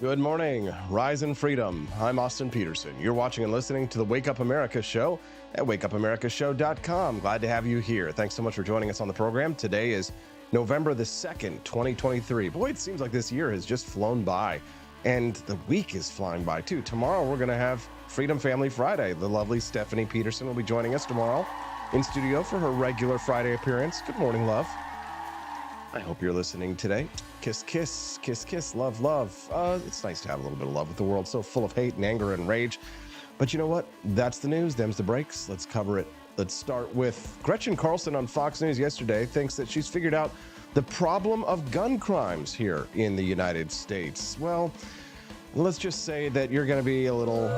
Good morning, Rise in Freedom. I'm Austin Peterson. You're watching and listening to the Wake Up America Show at wakeupAmericaShow.com. Glad to have you here. Thanks so much for joining us on the program. Today is November the 2nd, 2023. Boy, it seems like this year has just flown by, and the week is flying by too. Tomorrow we're going to have Freedom Family Friday. The lovely Stephanie Peterson will be joining us tomorrow in studio for her regular Friday appearance. Good morning, love. I hope you're listening today. Kiss, kiss, kiss, kiss, love, love. It's nice to have a little bit of love with the world so full of hate and anger and rage. But you know what? That's the news. Them's the breaks. Let's cover it. Let's start with Gretchen Carlson on Fox News yesterday thinks that she's figured out the problem of gun crimes here in the United States. Well, let's just say that you're going to be a little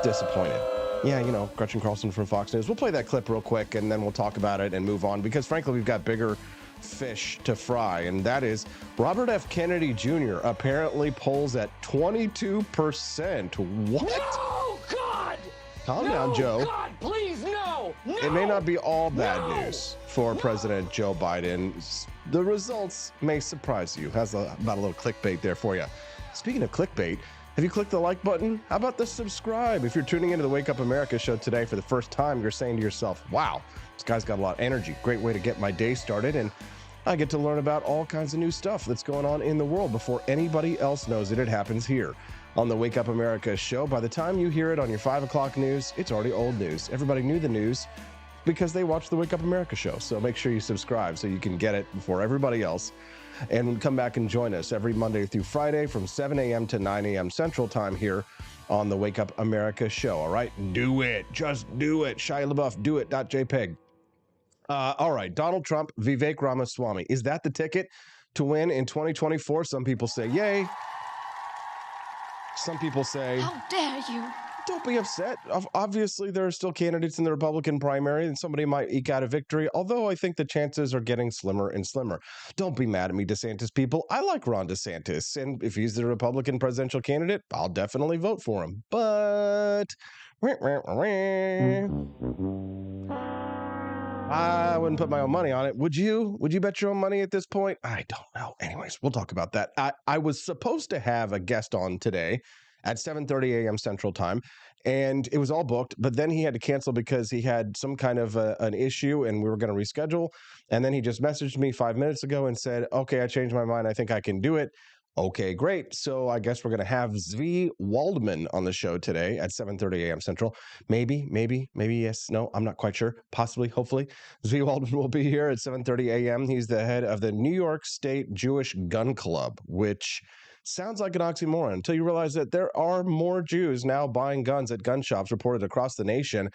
disappointed. Yeah, you know, Gretchen Carlson from Fox News. We'll play that clip real quick and then we'll talk about it and move on because frankly, we've got bigger fish to fry, and that is Robert F. Kennedy Jr. apparently polls at 22%. What? No, God! Calm down, Joe. God, please, no! No! It may not be all bad news for President Joe Biden. The results may surprise you. Has about a little clickbait there for you. Speaking of clickbait, have you clicked the like button? How about the subscribe? If you're tuning into the Wake Up America show today for the first time, you're saying to yourself, wow, this guy's got a lot of energy. Great way to get my day started. And I get to learn about all kinds of new stuff that's going on in the world before anybody else knows it happens here on the Wake Up America show. By the time you hear it on your 5 o'clock news, it's already old news. Everybody knew the news because they watch the Wake Up America show. So make sure you subscribe so you can get it before everybody else. And come back and join us every Monday through Friday from 7 a.m. to 9 a.m. Central Time here on the Wake Up America show. All right, do it. Just do it. Shia LaBeouf, do it.jpg. All right, Donald Trump, Vivek Ramaswamy. Is that the ticket to win in 2024? Some people say yay. Some people say, how dare you? Don't be upset. Obviously, there are still candidates in the Republican primary, and somebody might eke out a victory, although I think the chances are getting slimmer and slimmer. Don't be mad at me, DeSantis people. I like Ron DeSantis, and if he's the Republican presidential candidate, I'll definitely vote for him. But I wouldn't put my own money on it. Would you? Would you bet your own money at this point? I don't know. Anyways, we'll talk about that. I was supposed to have a guest on today at 7:30 a.m. Central Time, and it was all booked, but then he had to cancel because he had some kind of an issue, and we were going to reschedule, and then he just messaged me 5 minutes ago and said, okay, I changed my mind. I think I can do it. Okay, great. So I guess we're going to have Zvi Waldman on the show today at 7:30 a.m. Central. Maybe, yes, no, I'm not quite sure. Possibly, hopefully. Zvi Waldman will be here at 7:30 a.m. He's the head of the New York State Jewish Gun Club, which sounds like an oxymoron until you realize that there are more Jews now buying guns at gun shops reported across the nation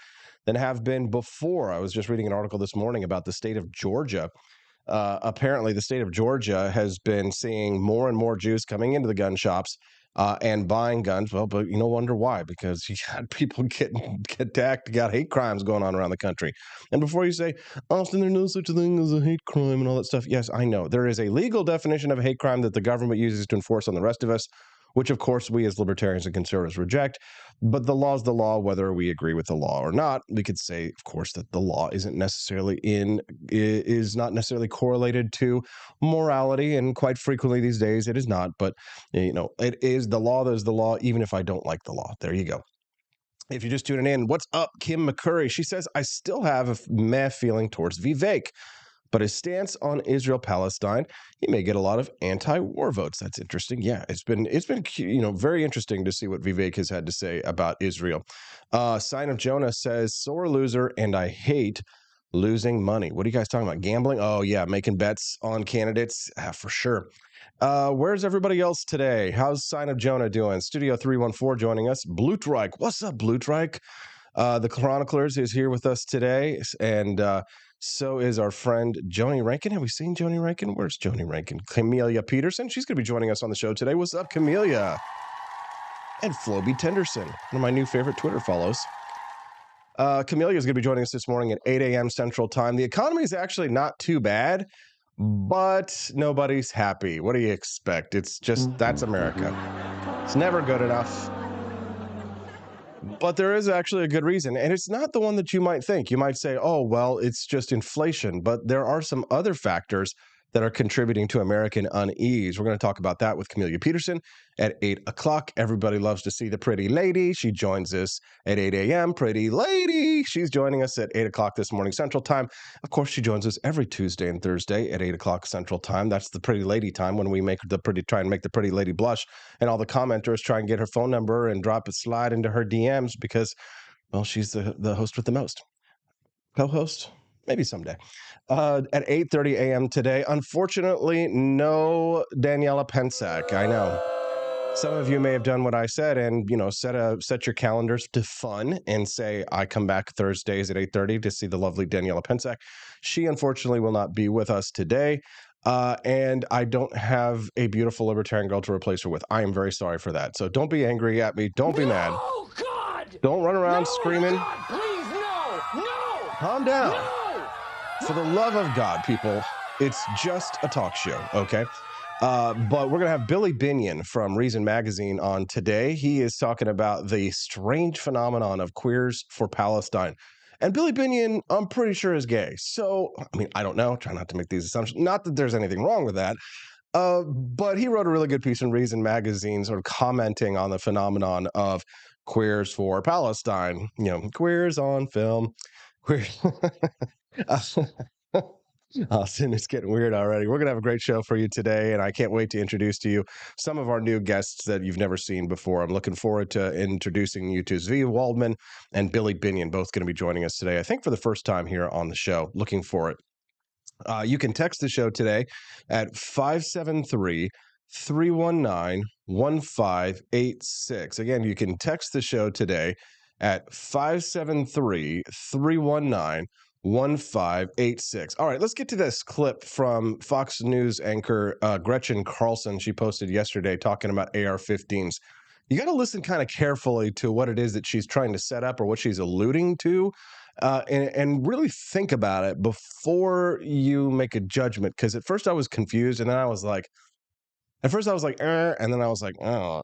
than have been before. I was just reading an article this morning about the state of Georgia. Apparently, the state of Georgia has been seeing more and more Jews coming into the gun shops and buying guns. Well, but you no wonder why, because you got people getting attacked, got hate crimes going on around the country. And before you say, Austin, there's no such thing as a hate crime and all that stuff. Yes, I know. There is a legal definition of a hate crime that the government uses to enforce on the rest of us, which, of course, we as libertarians and conservatives reject. But the law is the law, whether we agree with the law or not. We could say, of course, that the law is not necessarily correlated to morality, and quite frequently these days it is not. But, you know, it is the law that is the law, even if I don't like the law. There you go. If you're just tuning in, what's up, Kim McCurry? She says, I still have a meh feeling towards Vivek, but his stance on Israel-Palestine, he may get a lot of anti-war votes. That's interesting. Yeah, it's been very interesting to see what Vivek has had to say about Israel. Sign of Jonah says, sore loser, and I hate losing money. What are you guys talking about? Gambling? Oh, yeah, making bets on candidates? For sure. Where's everybody else today? How's Sign of Jonah doing? Studio 314 joining us. Blutreich. What's up, Blutreich? The Chroniclers is here with us today, and so is our friend Joni Rankin. Have we seen Joni Rankin? Where's Joni Rankin? Camelia Peterson. She's going to be joining us on the show today. What's up, Camelia? And Floby Tenderson, one of my new favorite Twitter follows. Camelia is going to be joining us this morning at 8 a.m. Central Time. The economy is actually not too bad, but nobody's happy. What do you expect? It's just, that's America. It's never good enough. But there is actually a good reason, and it's not the one that you might think. You might say, oh, well, it's just inflation. But there are some other factors that are contributing to American unease. We're going to talk about that with Camelia Peterson at 8 o'clock. Everybody loves to see the pretty lady. She joins us at 8 a.m. Pretty lady. She's joining us at 8 o'clock this morning Central Time. Of course, she joins us every Tuesday and Thursday at 8 o'clock Central Time. That's the pretty lady time when we try and make the pretty lady blush. And all the commenters try and get her phone number and drop a slide into her DMs because, well, she's the host with the most. Co-host? Maybe someday. At 8:30 a.m. today, unfortunately, no Daniela Pensack. I know. Some of you may have done what I said and, set your calendars to fun and say, I come back Thursdays at 8:30 to see the lovely Daniela Pensack. She, unfortunately, will not be with us today. And I don't have a beautiful libertarian girl to replace her with. I am very sorry for that. So don't be angry at me. Don't be mad. Oh, God! Don't run around screaming. God, please, no! No! Calm down. No! For the love of God, people, it's just a talk show, okay? But we're going to have Billy Binion from Reason Magazine on today. He is talking about the strange phenomenon of queers for Palestine. And Billy Binion, I'm pretty sure, is gay. So, I don't know. Try not to make these assumptions. Not that there's anything wrong with that. But he wrote a really good piece in Reason Magazine sort of commenting on the phenomenon of queers for Palestine. Queers on film. Austin, it's getting weird already. We're going to have a great show for you today, and I can't wait to introduce to you some of our new guests that you've never seen before. I'm looking forward to introducing you to Zvi Waldman and Billy Binion, both going to be joining us today, I think for the first time here on the show. Looking for it. You can text the show today at 573-319-1586. Again, you can text the show today at 573-319-1586. All right, let's get to this clip from Fox News anchor Gretchen Carlson. She posted yesterday talking about AR-15s. You got to listen kind of carefully to what it is that she's trying to set up or what she's alluding to. And really think about it before you make a judgment. Because at first I was confused, and then I was like, and then I was like, oh,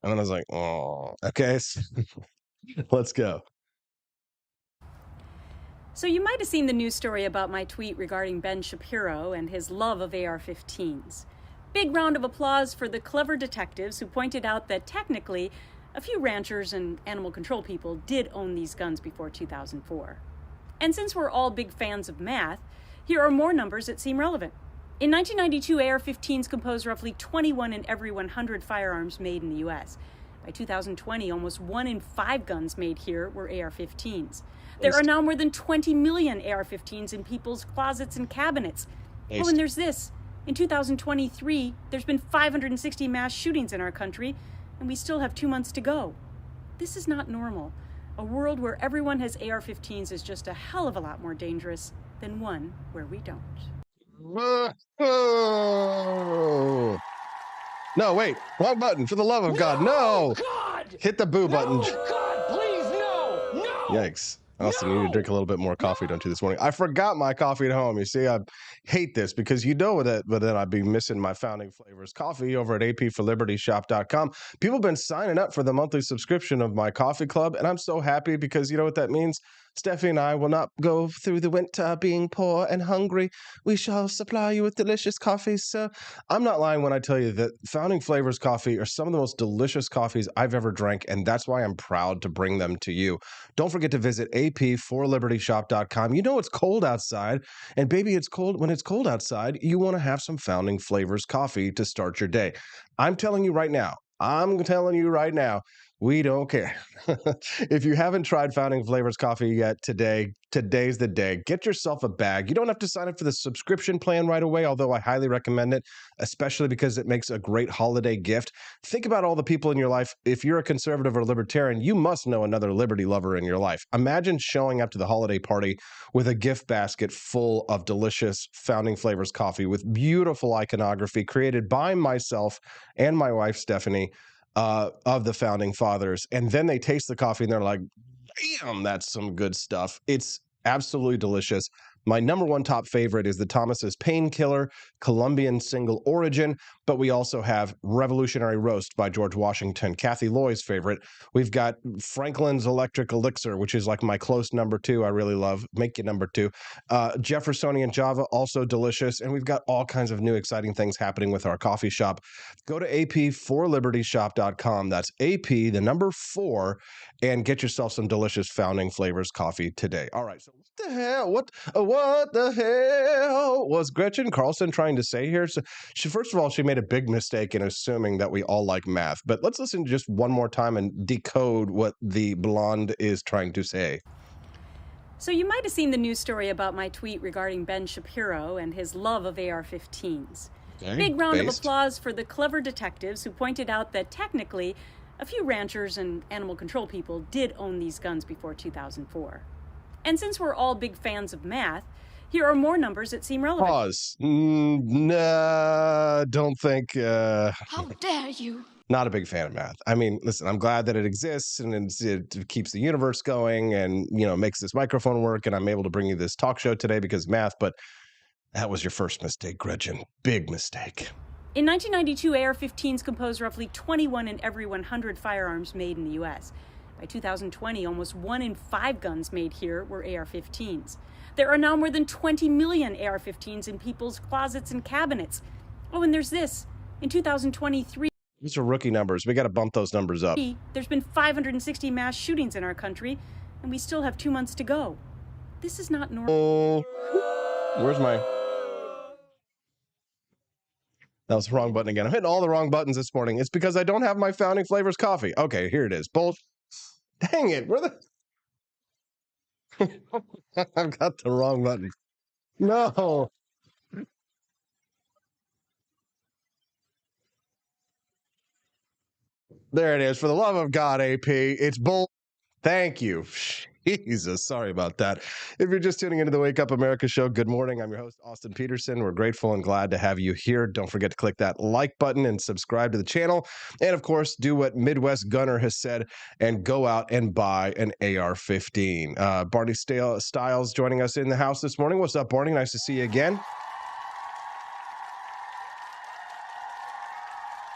and then I was like, oh, okay, let's go. So you might have seen the news story about my tweet regarding Ben Shapiro and his love of AR-15s. Big round of applause for the clever detectives who pointed out that technically, a few ranchers and animal control people did own these guns before 2004. And since we're all big fans of math, here are more numbers that seem relevant. In 1992, AR-15s composed roughly 21 in every 100 firearms made in the U.S. By 2020, almost 1 in 5 guns made here were AR-15s. There are now more than 20 million AR-15s in people's closets and cabinets. Oh, and there's this. In 2023, there's been 560 mass shootings in our country, and we still have 2 months to go. This is not normal. A world where everyone has AR-15s is just a hell of a lot more dangerous than one where we don't. No, wait, wrong button. For the love of God, no! God! Hit the boo button. No, God, please, no! No! Yikes. Austin, you need to drink a little bit more coffee, don't you, this morning? I forgot my coffee at home. You see, I hate this because you know that, but then I'd be missing my Founding Flavors coffee over at apforlibertyshop.com. People have been signing up for the monthly subscription of my coffee club, and I'm so happy because you know what that means? Steffi and I will not go through the winter being poor and hungry. We shall supply you with delicious coffees, sir. I'm not lying when I tell you that Founding Flavors coffee are some of the most delicious coffees I've ever drank, and that's why I'm proud to bring them to you. Don't forget to visit apforlibertyshop.com. You know it's cold outside, and baby, it's cold. When it's cold outside, you want to have some Founding Flavors coffee to start your day. I'm telling you right now, we don't care. If you haven't tried Founding Flavors coffee yet today's the day. Get yourself a bag. You don't have to sign up for the subscription plan right away, although I highly recommend it, especially because it makes a great holiday gift. Think about all the people in your life. If you're a conservative or libertarian, you must know another liberty lover in your life. Imagine showing up to the holiday party with a gift basket full of delicious Founding Flavors coffee with beautiful iconography created by myself and my wife, Stephanie, of the Founding Fathers. And then they taste the coffee and they're like, damn, that's some good stuff. It's absolutely delicious. My number one top favorite is the Thomas's Painkiller Colombian Single Origin, but we also have Revolutionary Roast by George Washington, Kathy Loy's favorite. We've got Franklin's Electric Elixir, which is like my close number two. I really love. Make it number two. Jeffersonian Java, also delicious. And we've got all kinds of new exciting things happening with our coffee shop. Go to ap4libertyshop.com. That's AP, the number 4, and get yourself some delicious Founding Flavors coffee today. All right. So what the hell? What the hell was Gretchen Carlson trying to say here? So first of all, she made a big mistake in assuming that we all like math. But let's listen just one more time and decode what the blonde is trying to say. So you might have seen the news story about my tweet regarding Ben Shapiro and his love of AR-15s. Okay, big round of applause for the clever detectives who pointed out that technically a few ranchers and animal control people did own these guns before 2004. And since we're all big fans of math, here are more numbers that seem relevant. Pause. Nah, don't think. How dare you? Not a big fan of math. I mean, listen, I'm glad that it exists and it keeps the universe going and, makes this microphone work. And I'm able to bring you this talk show today because of math. But that was your first mistake, Gretchen. Big mistake. In 1992, AR-15s composed roughly 21 in every 100 firearms made in the U.S. By 2020, almost 1 in 5 guns made here were AR-15s. There are now more than 20 million AR-15s in people's closets and cabinets. Oh, and there's this. In 2023, these are rookie numbers. We got to bump those numbers up. There's been 560 mass shootings in our country, and we still have 2 months to go. This is not normal. Where's my... That was the wrong button again. I'm hitting all the wrong buttons this morning. It's because I don't have my Founding Flavors coffee. Okay, here it is. Dang it. Where the... I've got the wrong button. No. There it is. For the love of God, AP. It's bull. Thank you. Jesus, sorry about that. If you're just tuning into the Wake Up America show, good morning. I'm your host, Austin Peterson. We're grateful and glad to have you here. Don't forget to click that like button and subscribe to the channel. And of course, do what Midwest Gunner has said and go out and buy an AR-15. Barney Styles joining us in the house this morning. What's up, Barney? Nice to see you again.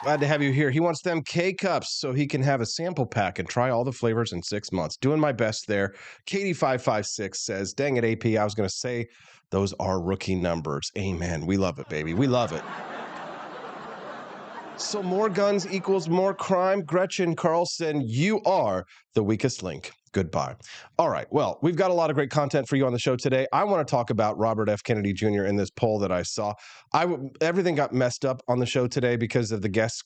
Glad to have you here. He wants them K-Cups so he can have a sample pack and try all the flavors in 6 months. Doing my best there. Katie556 says, dang it, AP, I was going to say those are rookie numbers. Amen. We love it, baby. We love it. So more guns equals more crime. Gretchen Carlson, you are the weakest link. Goodbye. All right. Well, we've got a lot of great content for you on the show today. I want to talk about Robert F. Kennedy Jr. in this poll that I saw. Everything got messed up on the show today because of the guests,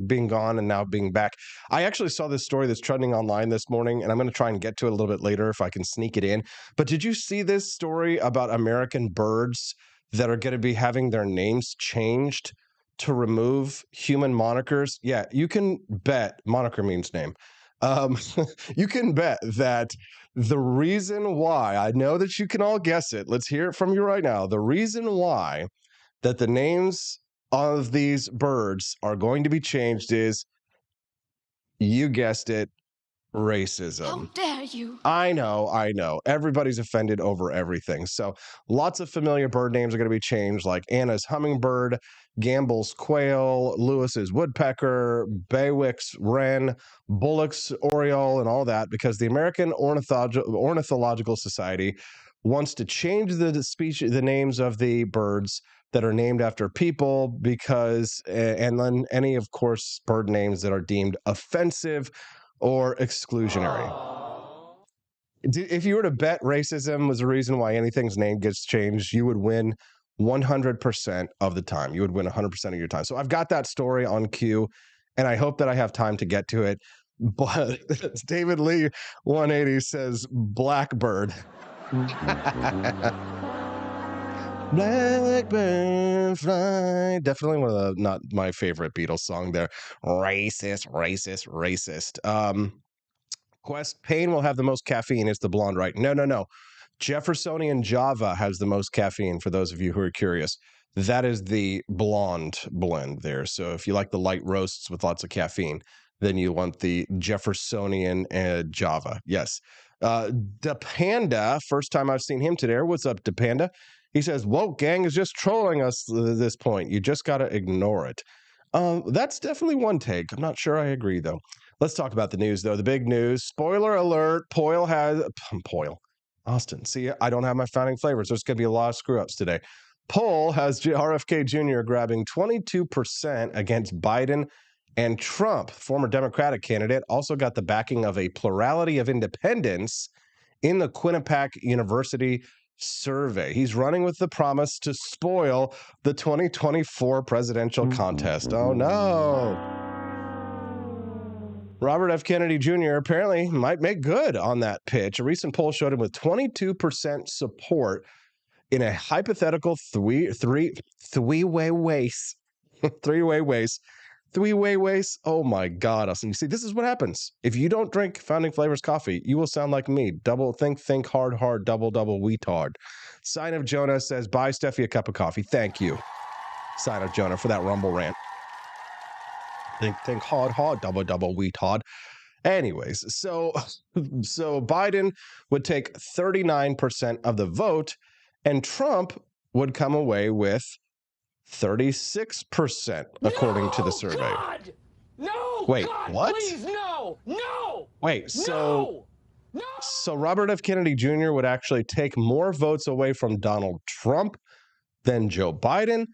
being gone and now being back. I actually saw this story that's trending online this morning, and I'm going to try and get to it a little bit later if I can sneak it in. But did you see this story about American birds that are going to be having their names changed to remove human monikers? Yeah, you can bet moniker means name. You can bet that the reason why, I know that you can all guess it. Let's hear it from you right now. The reason why that the names of these birds are going to be changed is, you guessed it, racism. How dare you? I know. Everybody's offended over everything. So lots of familiar bird names are going to be changed, like Anna's hummingbird, Gamble's quail, Lewis's woodpecker, Baywick's wren, Bullock's oriole, and all that, because the American Ornithological Society wants to change the names of the birds that are named after people because, and then any, of course, bird names that are deemed offensive or exclusionary. If you were to bet racism was the reason why anything's name gets changed, you would win 100% of the time. You would win 100% of your time. So I've got that story on cue, and I hope that I have time to get to it. But David Lee 180 says Blackbird. Blackbird fly. Definitely one of the, not my favorite Beatles song there. Racist. Quest Pain will have the most caffeine. It's the blonde, right? No. Jeffersonian Java has the most caffeine, for those of you who are curious. That is the blonde blend there. So if you like the light roasts with lots of caffeine, then you want the Jeffersonian Java. Yes. Da Panda, first time I've seen him today. What's up, Da Panda? He says, woke gang is just trolling us at this point. You just got to ignore it. That's definitely one take. I'm not sure I agree, though. Let's talk about the news, though. The big news. Spoiler alert. Austin. See, I don't have my founding flavors. There's going to be a lot of screw-ups today. Poll has RFK Jr. grabbing 22% against Biden and Trump. Former Democratic candidate also got the backing of a plurality of independents in the Quinnipiac University survey. He's running with the promise to spoil the 2024 presidential contest. Oh, no. Robert F. Kennedy Jr. apparently might make good on that pitch. A recent poll showed him with 22% support in a hypothetical three-way race. Oh my God, Austin. You see, this is what happens. If you don't drink Founding Flavors coffee, you will sound like me. Think hard, double, weetard. Sign of Jonah says, buy Steffi a cup of coffee. Thank you, Sign of Jonah, for that Rumble rant. Think hard, double, weetard. Anyways, so Biden would take 39% of the vote, and Trump would come away with 36%, according to the survey. God! No! Wait, God, what? Please, no! No! Wait, No! so Robert F. Kennedy Jr. would actually take more votes away from Donald Trump than Joe Biden.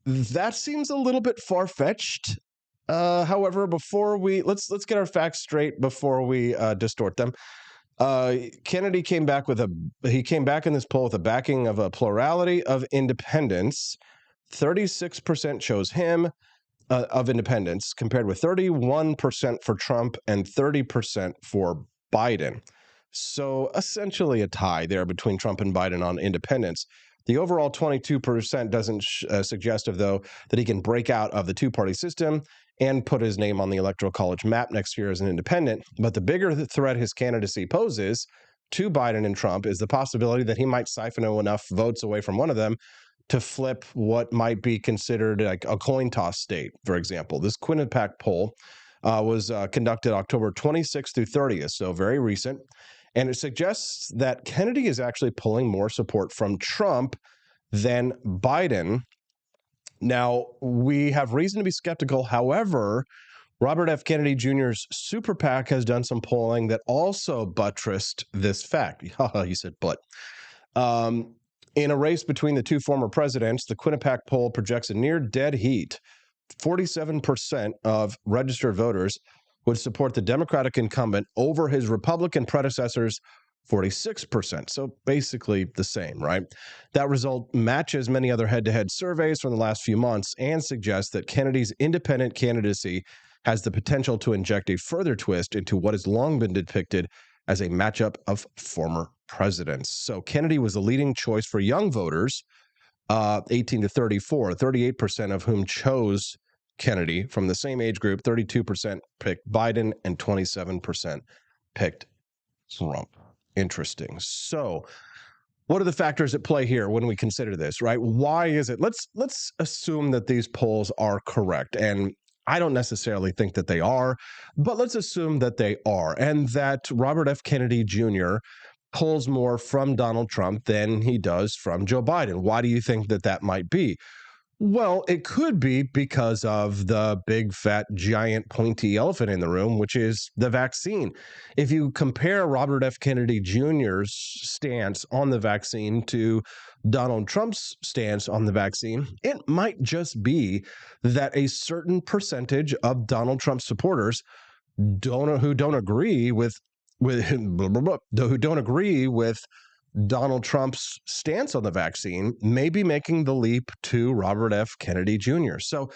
That seems a little bit far-fetched. However, let's get our facts straight before we distort them. Kennedy came back in this poll with a backing of a plurality of independents. 36% chose him of independents, compared with 31% for Trump and 30% for Biden. So essentially a tie there between Trump and Biden on independents. The overall 22% doesn't suggest, though, that he can break out of the two-party system and put his name on the Electoral College map next year as an independent. But the bigger threat his candidacy poses to Biden and Trump is the possibility that he might siphon enough votes away from one of them to flip what might be considered like a coin toss state, for example. This Quinnipiac poll was conducted October 26th through 30th, so very recent. And it suggests that Kennedy is actually pulling more support from Trump than Biden. Now, we have reason to be skeptical. However, Robert F. Kennedy Jr.'s super PAC has done some polling that also buttressed this fact. You said but. In a race between the two former presidents, the Quinnipiac poll projects a near dead heat. 47% of registered voters would support the Democratic incumbent over his Republican predecessor's 46%. So basically the same, right? That result matches many other head-to-head surveys from the last few months and suggests that Kennedy's independent candidacy has the potential to inject a further twist into what has long been depicted as a matchup of former presidents. So Kennedy was the leading choice for young voters, 18 to 34, 38% of whom chose Kennedy. From the same age group, 32% picked Biden and 27% picked Trump. Interesting. So what are the factors at play here when we consider this, right? Why is it? Let's assume that these polls are correct. And I don't necessarily think that they are, but let's assume that they are, and that Robert F. Kennedy Jr. pulls more from Donald Trump than he does from Joe Biden. Why do you think that might be? Well, it could be because of the big, fat, giant, pointy elephant in the room, which is the vaccine. If you compare Robert F. Kennedy Jr.'s stance on the vaccine to Donald Trump's stance on the vaccine, it might just be that a certain percentage of Donald Trump supporters who don't agree with Donald Trump's stance on the vaccine may be making the leap to Robert F. Kennedy Jr. So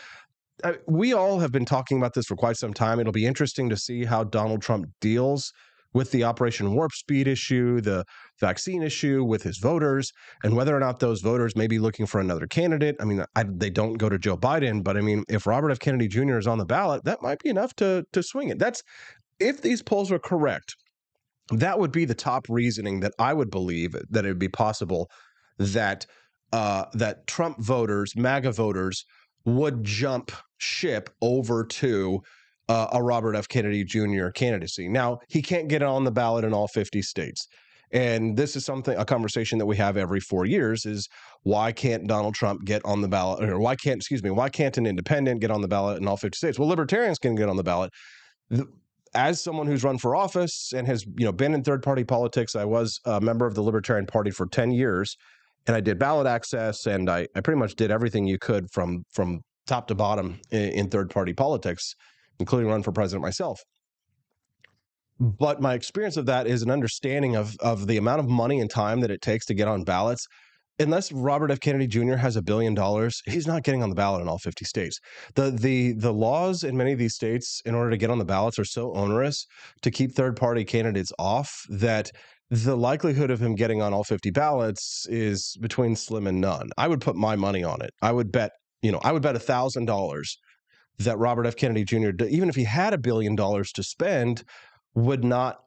we all have been talking about this for quite some time. It'll be interesting to see how Donald Trump deals with the Operation Warp Speed issue, the vaccine issue with his voters, and whether or not those voters may be looking for another candidate. I mean, they don't go to Joe Biden, but I mean, if Robert F. Kennedy Jr. is on the ballot, that might be enough to swing it. If these polls are correct, that would be the top reasoning that I would believe that it would be possible that that Trump voters, MAGA voters, would jump ship over to a Robert F. Kennedy Jr. candidacy. Now, he can't get on the ballot in all 50 states. And this is a conversation that we have every 4 years is why can't Donald Trump get on the ballot, or why can't an independent get on the ballot in all 50 states? Well, libertarians can get on the ballot. As someone who's run for office and has been in third-party politics, I was a member of the Libertarian Party for 10 years, and I did ballot access, and I pretty much did everything you could from top to bottom in third-party politics, including run for president myself. But my experience of that is an understanding of the amount of money and time that it takes to get on ballots. Unless Robert F. Kennedy Jr. has $1 billion, he's not getting on the ballot in all 50 states. The laws in many of these states, in order to get on the ballots, are so onerous to keep third-party candidates off that the likelihood of him getting on all 50 ballots is between slim and none. I would put my money on it. I would bet $1,000 that Robert F. Kennedy Jr., even if he had $1 billion to spend, would not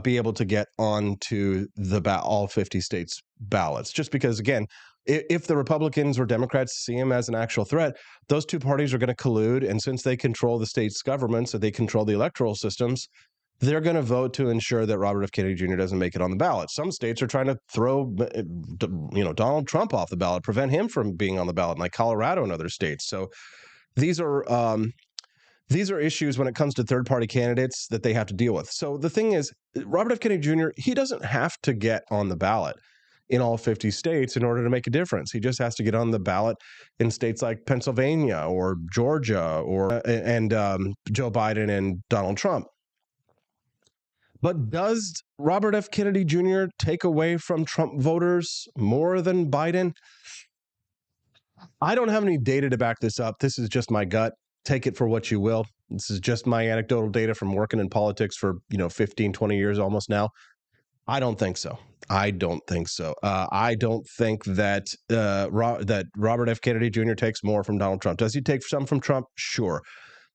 be able to get onto all 50 states ballots. Just because, again, if the Republicans or Democrats see him as an actual threat, those two parties are going to collude. And since they control the state's governments, so they control the electoral systems, they're going to vote to ensure that Robert F. Kennedy Jr. doesn't make it on the ballot. Some states are trying to throw, Donald Trump off the ballot, prevent him from being on the ballot, like Colorado and other states. So these are issues when it comes to third-party candidates that they have to deal with. So the thing is, Robert F. Kennedy Jr., he doesn't have to get on the ballot in all 50 states in order to make a difference. He just has to get on the ballot in states like Pennsylvania or Georgia and Joe Biden and Donald Trump. But does Robert F. Kennedy Jr. take away from Trump voters more than Biden? I don't have any data to back this up. This is just my gut. Take it for what you will. This is just my anecdotal data from working in politics for 15, 20 years almost now. I don't think so. I don't think that that Robert F. Kennedy Jr. takes more from Donald Trump. Does he take some from Trump? Sure.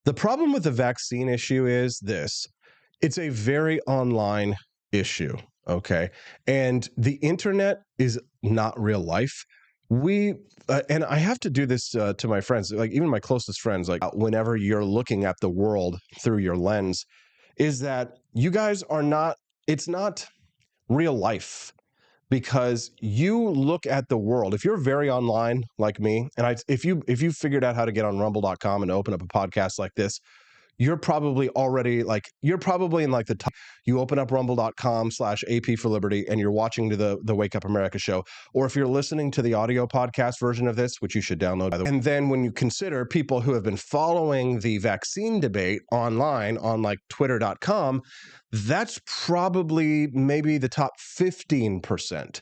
The problem with the vaccine issue is this. It's a very online issue, okay? And the internet is not real life. And I have to do this to my friends, like even my closest friends, like whenever you're looking at the world through your lens, is that you guys are not, it's not real life, because you look at the world. If you're very online like me, and if you figured out how to get on rumble.com and open up a podcast like this, you're probably in the top. You open up rumble.com/AP for Liberty and you're watching the Wake Up America show. Or if you're listening to the audio podcast version of this, which you should download, by the way. And then when you consider people who have been following the vaccine debate online on like twitter.com, that's probably maybe the top 15%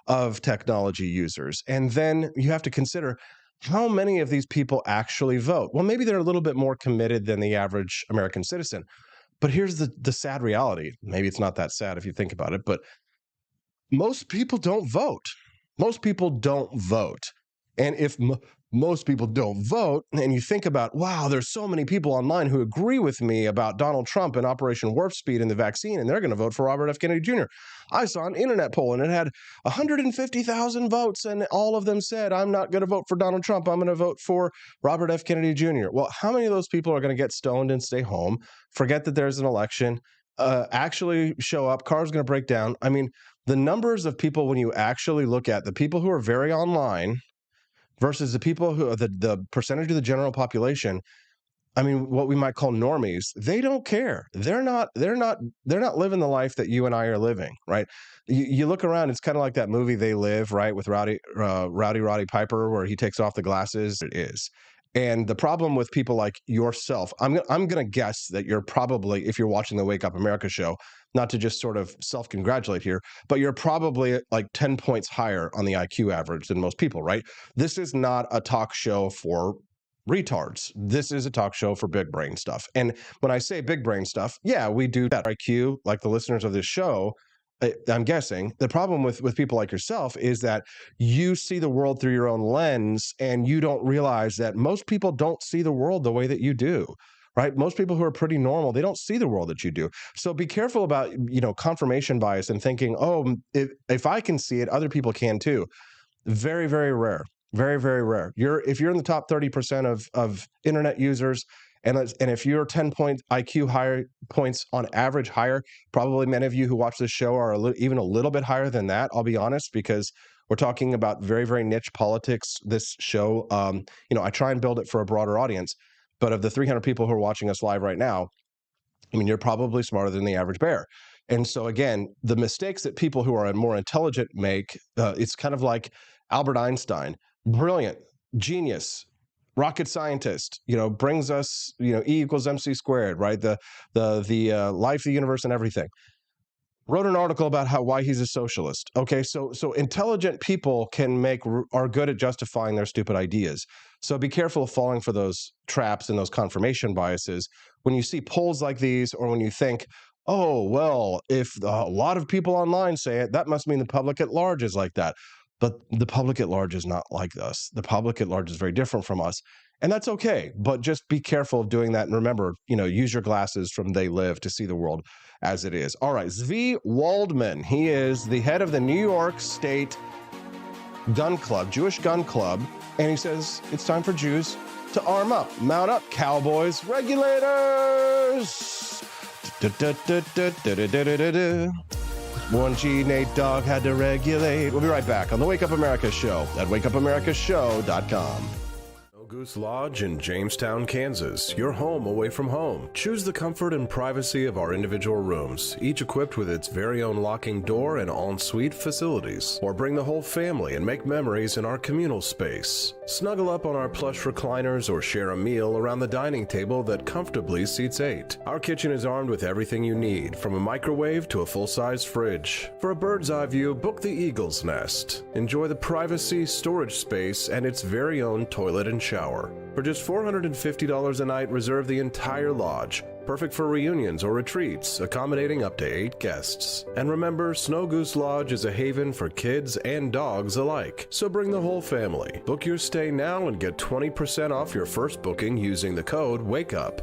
of technology users. And then you have to consider, how many of these people actually vote? Well, maybe they're a little bit more committed than the average American citizen. But here's the sad reality. Maybe it's not that sad if you think about it, but most people don't vote. Most people don't vote. And if most people don't vote, and you think about, wow, there's so many people online who agree with me about Donald Trump and Operation Warp Speed and the vaccine, and they're going to vote for Robert F. Kennedy Jr. I saw an internet poll, and it had 150,000 votes, and all of them said, I'm not going to vote for Donald Trump. I'm going to vote for Robert F. Kennedy Jr. Well, how many of those people are going to get stoned and stay home, forget that there's an election, actually show up, car's going to break down? I mean, the numbers of people, when you actually look at the people who are very online versus the people who are the percentage of the general population, I mean, what we might call normies, they don't care. They're not living the life that you and I are living, right? You look around, it's kind of like that movie They Live, right, with Roddy Piper, where he takes off the glasses. It is. And the problem with people like yourself, I'm going to guess that you're probably, if you're watching the Wake Up America show, not to just sort of self-congratulate here, but you're probably like 10 points higher on the IQ average than most people, right? This is not a talk show for retards. This is a talk show for big brain stuff. And when I say big brain stuff, yeah, we do that IQ, like the listeners of this show. I'm guessing the problem with people like yourself is that you see the world through your own lens, and you don't realize that most people don't see the world the way that you do, right? Most people who are pretty normal, they don't see the world that you do. So be careful about, confirmation bias and thinking, oh, if I can see it, other people can too. Very, very rare. Very, very rare. If you're in the top 30% of internet users And if you're 10 point IQ higher points on average higher, probably many of you who watch this show are even a little bit higher than that. I'll be honest, because we're talking about very, very niche politics. This show, I try and build it for a broader audience. But of the 300 people who are watching us live right now, I mean, you're probably smarter than the average bear. And so, again, the mistakes that people who are more intelligent make, it's kind of like Albert Einstein, brilliant, genius, rocket scientist, brings us, E equals MC squared, right? The life, the universe, and everything. Wrote an article about why he's a socialist. Okay, so intelligent people are good at justifying their stupid ideas. So be careful of falling for those traps and those confirmation biases when you see polls like these, or when you think, oh, well, if a lot of people online say it, that must mean the public at large is like that. But the public at large is not like us. The public at large is very different from us. And that's okay. But just be careful of doing that. And remember, use your glasses from They Live to see the world as it is. All right. Zvi Waldman. He is the head of the New York State Gun Club, Jewish Gun Club. And he says it's time for Jews to arm up, mount up, cowboys, regulators. 1G Nate Dogg had to regulate. We'll be right back on the Wake Up America Show at wakeupAmericaShow.com. Goose Lodge in Jamestown, Kansas, your home away from home. Choose the comfort and privacy of our individual rooms, each equipped with its very own locking door and ensuite facilities. Or bring the whole family and make memories in our communal space. Snuggle up on our plush recliners or share a meal around the dining table that comfortably seats 8. Our kitchen is armed with everything you need, from a microwave to a full-size fridge. For a bird's eye view, book the Eagle's Nest. Enjoy the privacy, storage space, and its very own toilet and shower. For just $450 a night, reserve the entire lodge. Perfect for reunions or retreats, accommodating up to 8 guests. And remember, Snow Goose Lodge is a haven for kids and dogs alike. So bring the whole family. Book your stay now and get 20% off your first booking using the code WAKEUP.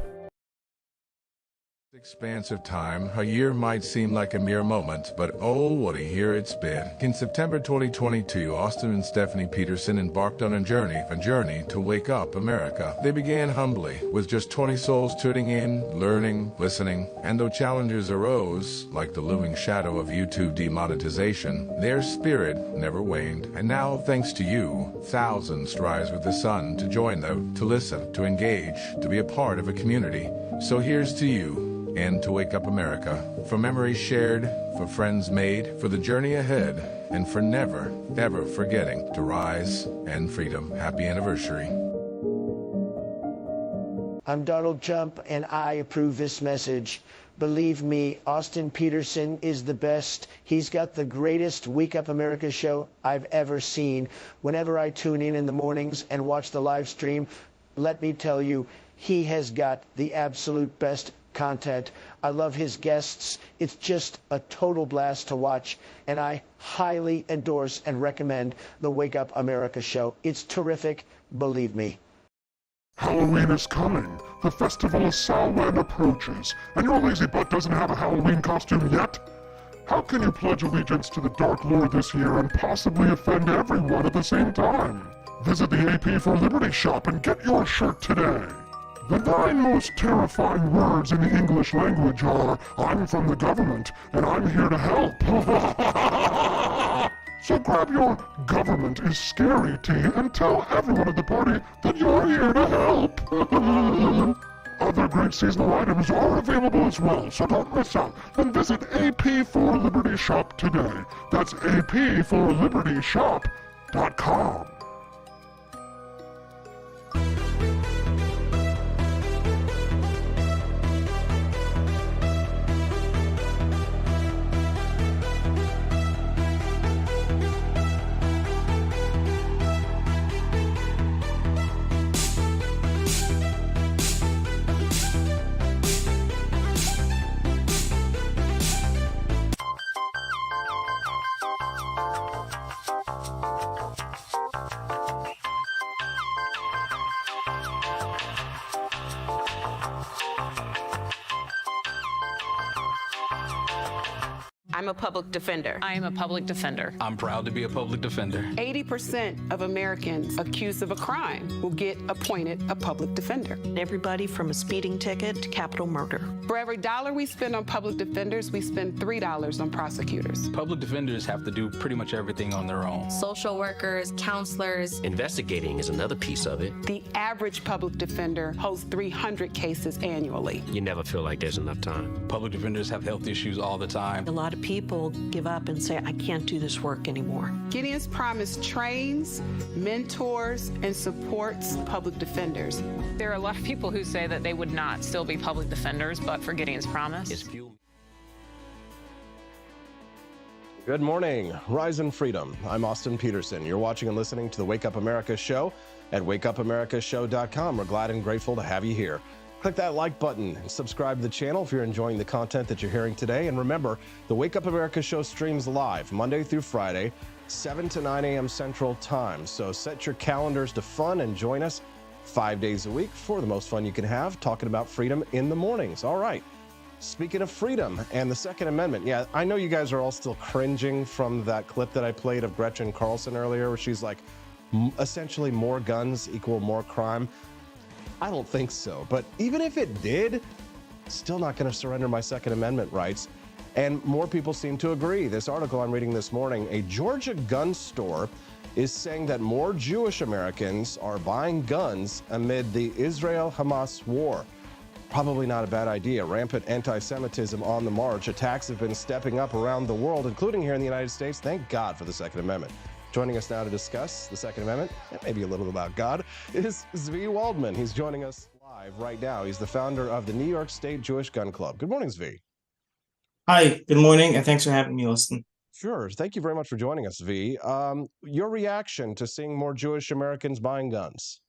Expanse of time, a year might seem like a mere moment, but oh, what a year it's been. In September 2022, Austin and Stephanie Peterson embarked on a journey to wake up America. They began humbly, with just 20 souls tuning in, learning, listening, and though challenges arose, like the looming shadow of YouTube demonetization, their spirit never waned. And now, thanks to you, thousands rise with the sun to join them, to listen, to engage, to be a part of a community. So here's to you, and to Wake Up America, for memories shared, for friends made, for the journey ahead, and for never, ever forgetting to rise and freedom. Happy anniversary. I'm Donald Trump, and I approve this message. Believe me, Austin Peterson is the best. He's got the greatest Wake Up America show I've ever seen. Whenever I tune in the mornings and watch the live stream, let me tell you, he has got the absolute best content. I love his guests. It's just a total blast to watch, and I highly endorse and recommend the Wake Up America show. It's terrific, believe me. Halloween is coming. The festival of Samhain approaches, and your lazy butt doesn't have a Halloween costume yet? How can you pledge allegiance to the Dark Lord this year and possibly offend everyone at the same time? Visit the AP for Liberty shop and get your shirt today. The 9 most terrifying words in the English language are, I'm from the government, and I'm here to help. So grab your government is scary tee and tell everyone at the party that you're here to help. Other great seasonal items are available as well, so don't miss out. And visit AP for Liberty shop today. That's apforlibertyshop.com. I'm a public defender. I am a public defender. I'm proud to be a public defender. 80% of Americans accused of a crime will get appointed a public defender. Everybody from a speeding ticket to capital murder. For every dollar we spend on public defenders, we spend $3 on prosecutors. Public defenders have to do pretty much everything on their own. Social workers, counselors. Investigating is another piece of it. The average public defender holds 300 cases annually. You never feel like there's enough time. Public defenders have health issues all the time. A lot of people give up and say, I can't do this work anymore. Gideon's Promise trains, mentors, and supports public defenders. There are a lot of people who say that they would not still be public defenders, but for Gideon's Promise. It's fuel. Good morning, Rise and Freedom. I'm Austin Peterson. You're watching and listening to the Wake Up America show at wakeupAmericaShow.com. We're glad and grateful to have you here. Click that like button and subscribe to the channel if you're enjoying the content that you're hearing today. And remember, the Wake Up America show streams live Monday through Friday, 7 to 9 a.m. Central Time. So set your calendars to fun and join us 5 days a week for the most fun you can have, talking about freedom in the mornings. All right. Speaking of freedom and the Second Amendment, yeah, I know you guys are all still cringing from that clip that I played of Gretchen Carlson earlier, where she's like, essentially more guns equal more crime. I don't think so. But even if it did, still not going to surrender my Second Amendment rights. And more people seem to agree. This article I'm reading this morning, a Georgia gun store is saying that more Jewish Americans are buying guns amid the Israel-Hamas war. Probably not a bad idea. Rampant anti-Semitism on the march. Attacks have been stepping up around the world, including here in the United States. Thank God for the Second Amendment. Joining us now to discuss the Second Amendment, and maybe a little about God, is Zvi Waldman. He's joining us live right now. He's the founder of the New York State Jewish Gun Club. Good morning, Zvi. Hi, good morning, and thanks for having me, Austin. Sure. Thank you very much for joining us, Zvi. Your reaction to seeing more Jewish Americans buying guns?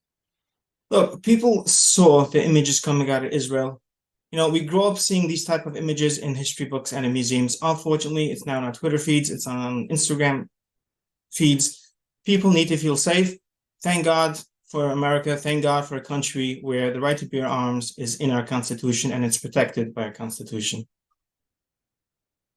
Look, people saw the images coming out of Israel. You know, we grew up seeing these type of images in history books and in museums. Unfortunately, it's now on our Twitter feeds, it's on Instagram feeds. People need to feel safe. Thank God for America. Thank God for a country where the right to bear arms is in our Constitution and it's protected by our Constitution.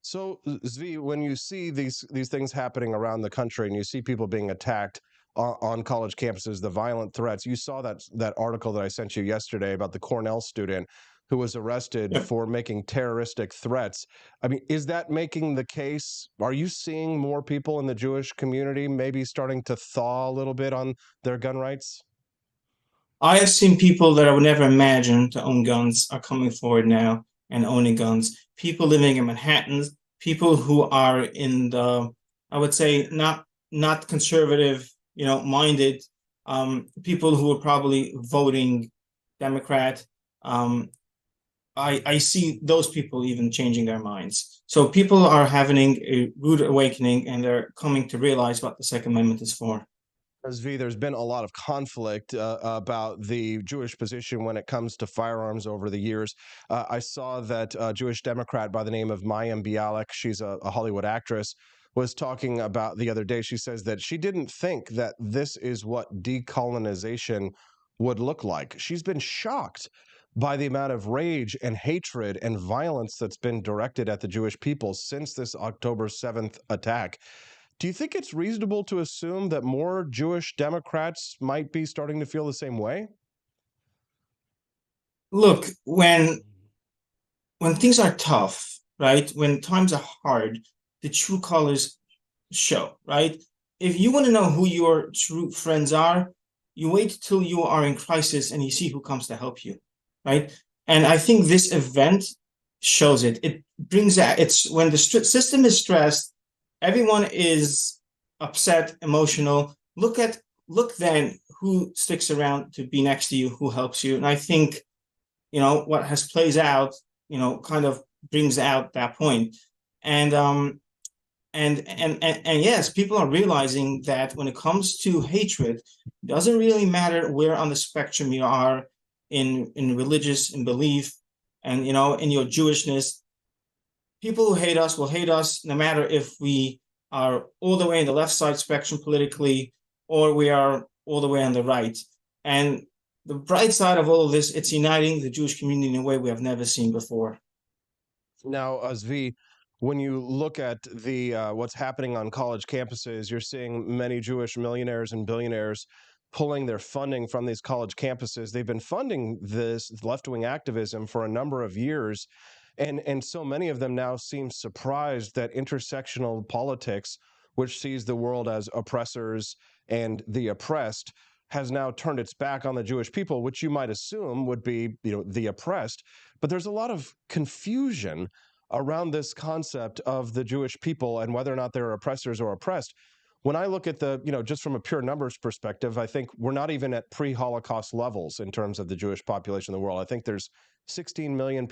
So, Zvi, when you see these things happening around the country and you see people being attacked on college campuses, the violent threats, you saw that article that I sent you yesterday about the Cornell student who was arrested for making terroristic threats. I mean, is that making the case? Are you seeing more people in the Jewish community maybe starting to thaw a little bit on their gun rights? I have seen people that I would never imagine to own guns are coming forward now and owning guns. People living in Manhattan, people who are in the, I would say, not conservative, minded, people who are probably voting Democrat. I see those people even changing their minds. So people are having a rude awakening and they're coming to realize what the Second Amendment is for. Zvi, there's been a lot of conflict about the Jewish position when it comes to firearms over the years. I saw that a Jewish Democrat by the name of Mayim Bialik, she's a Hollywood actress, was talking about the other day. She says that she didn't think that this is what decolonization would look like. She's been shocked by the amount of rage and hatred and violence that's been directed at the Jewish people since this October 7th attack. Do you think it's reasonable to assume that more Jewish Democrats might be starting to feel the same way? Look, when things are tough, right? When times are hard, the true colors show, right? If you want to know who your true friends are, you wait till you are in crisis and you see who comes to help you, right? And I think this event shows it. It brings out, it's when the system is stressed, everyone is upset, emotional. Look then who sticks around to be next to you, who helps you. And I think, what has plays out, kind of brings out that point. And yes, people are realizing that when it comes to hatred, it doesn't really matter where on the spectrum you are in religious, in belief, and in your Jewishness. People who hate us will hate us no matter if we are all the way on the left side spectrum politically or we are all the way on the right. And the bright side of all of this, it's uniting the Jewish community in a way we have never seen before. Now, Zvi, when you look at the what's happening on college campuses, you're seeing many Jewish millionaires and billionaires pulling their funding from these college campuses. They've been funding this left-wing activism for a number of years, and so many of them now seem surprised that intersectional politics, which sees the world as oppressors and the oppressed, has now turned its back on the Jewish people, which you might assume would be, the oppressed. But there's a lot of confusion around this concept of the Jewish people and whether or not they're oppressors or oppressed. When I look at the, just from a pure numbers perspective, I think we're not even at pre-Holocaust levels in terms of the Jewish population in the world. I think there's 16 million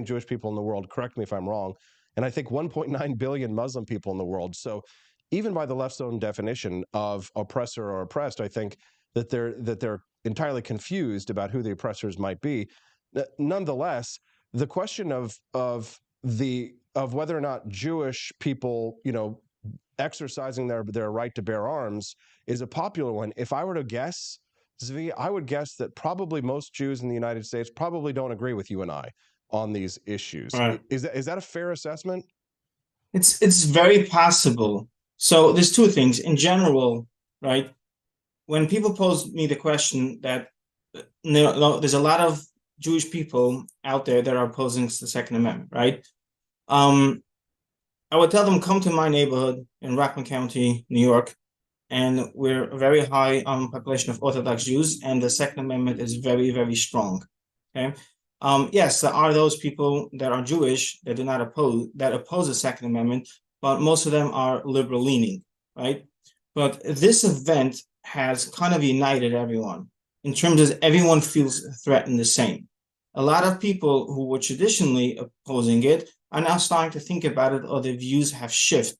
Jewish people in the world, correct me if I'm wrong, and I think 1.9 billion Muslim people in the world. So even by the left's own definition of oppressor or oppressed, I think that they're entirely confused about who the oppressors might be. Nonetheless, the question of whether or not Jewish people, exercising their right to bear arms is a popular one. If I were to guess, Zvi, I would guess that probably most Jews in the United States probably don't agree with you and I on these issues. Right. Is that a fair assessment? It's very possible. So there's two things in general, right? When people pose me the question that there's a lot of Jewish people out there that are opposing the Second Amendment, right? I would tell them, come to my neighborhood in Rockland County, New York, and we're a very high population of Orthodox Jews, and the Second Amendment is very, very strong. Okay. Yes, there are those people that are Jewish that oppose the Second Amendment, but most of them are liberal leaning, right? But this event has kind of united everyone in terms of everyone feels threatened the same. A lot of people who were traditionally opposing it are now starting to think about it, or their views have shifted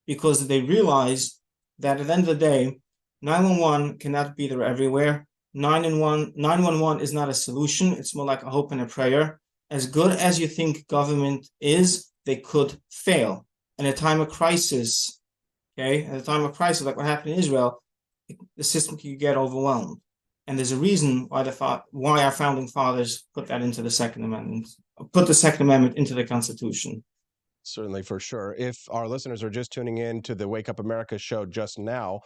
because they realize that at the end of the day, 911 cannot be there everywhere. 911 is not a solution. It's more like a hope and a prayer. As good as you think government is, they could fail. In a time of crisis, okay, at a time of crisis, like what happened in Israel, the system can get overwhelmed. And there's a reason why our founding fathers put that into the Second Amendment, put the Second Amendment into the Constitution. Certainly, for sure. If our listeners are just tuning in to the Wake Up America show just now,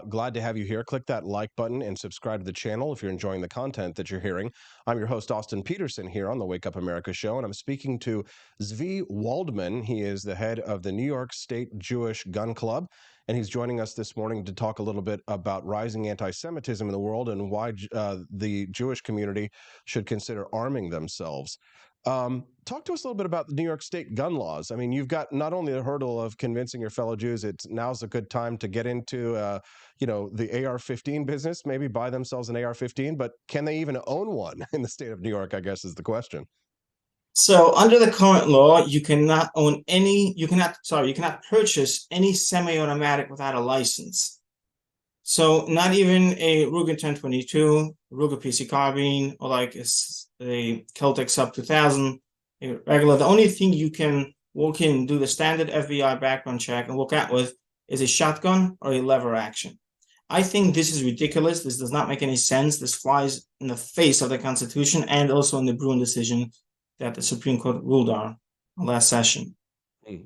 glad to have you here. Click that like button and subscribe to the channel if you're enjoying the content that you're hearing. I'm your host, Austin Peterson, here on the Wake Up America show, and I'm speaking to Zvi Waldman. He is the head of the New York State Jewish Gun Club, and he's joining us this morning to talk a little bit about rising anti-Semitism in the world and why the Jewish community should consider arming themselves. Talk to us a little bit about the New York State gun laws. I mean, you've got not only the hurdle of convincing your fellow Jews, now's a good time to get into, the AR-15 business, maybe buy themselves an AR-15, but can they even own one in the state of New York, I guess is the question. So under the current law, you cannot purchase any semi-automatic without a license. So not even a Ruger 1022, Ruger PC carbine, or like a Celtic Sub 2000, a regular. The only thing you can walk in and do the standard FBI background check and walk out with is a shotgun or a lever action. I think this is ridiculous. This does not make any sense. This flies in the face of the Constitution and also in the Bruin decision that the Supreme Court ruled on last session.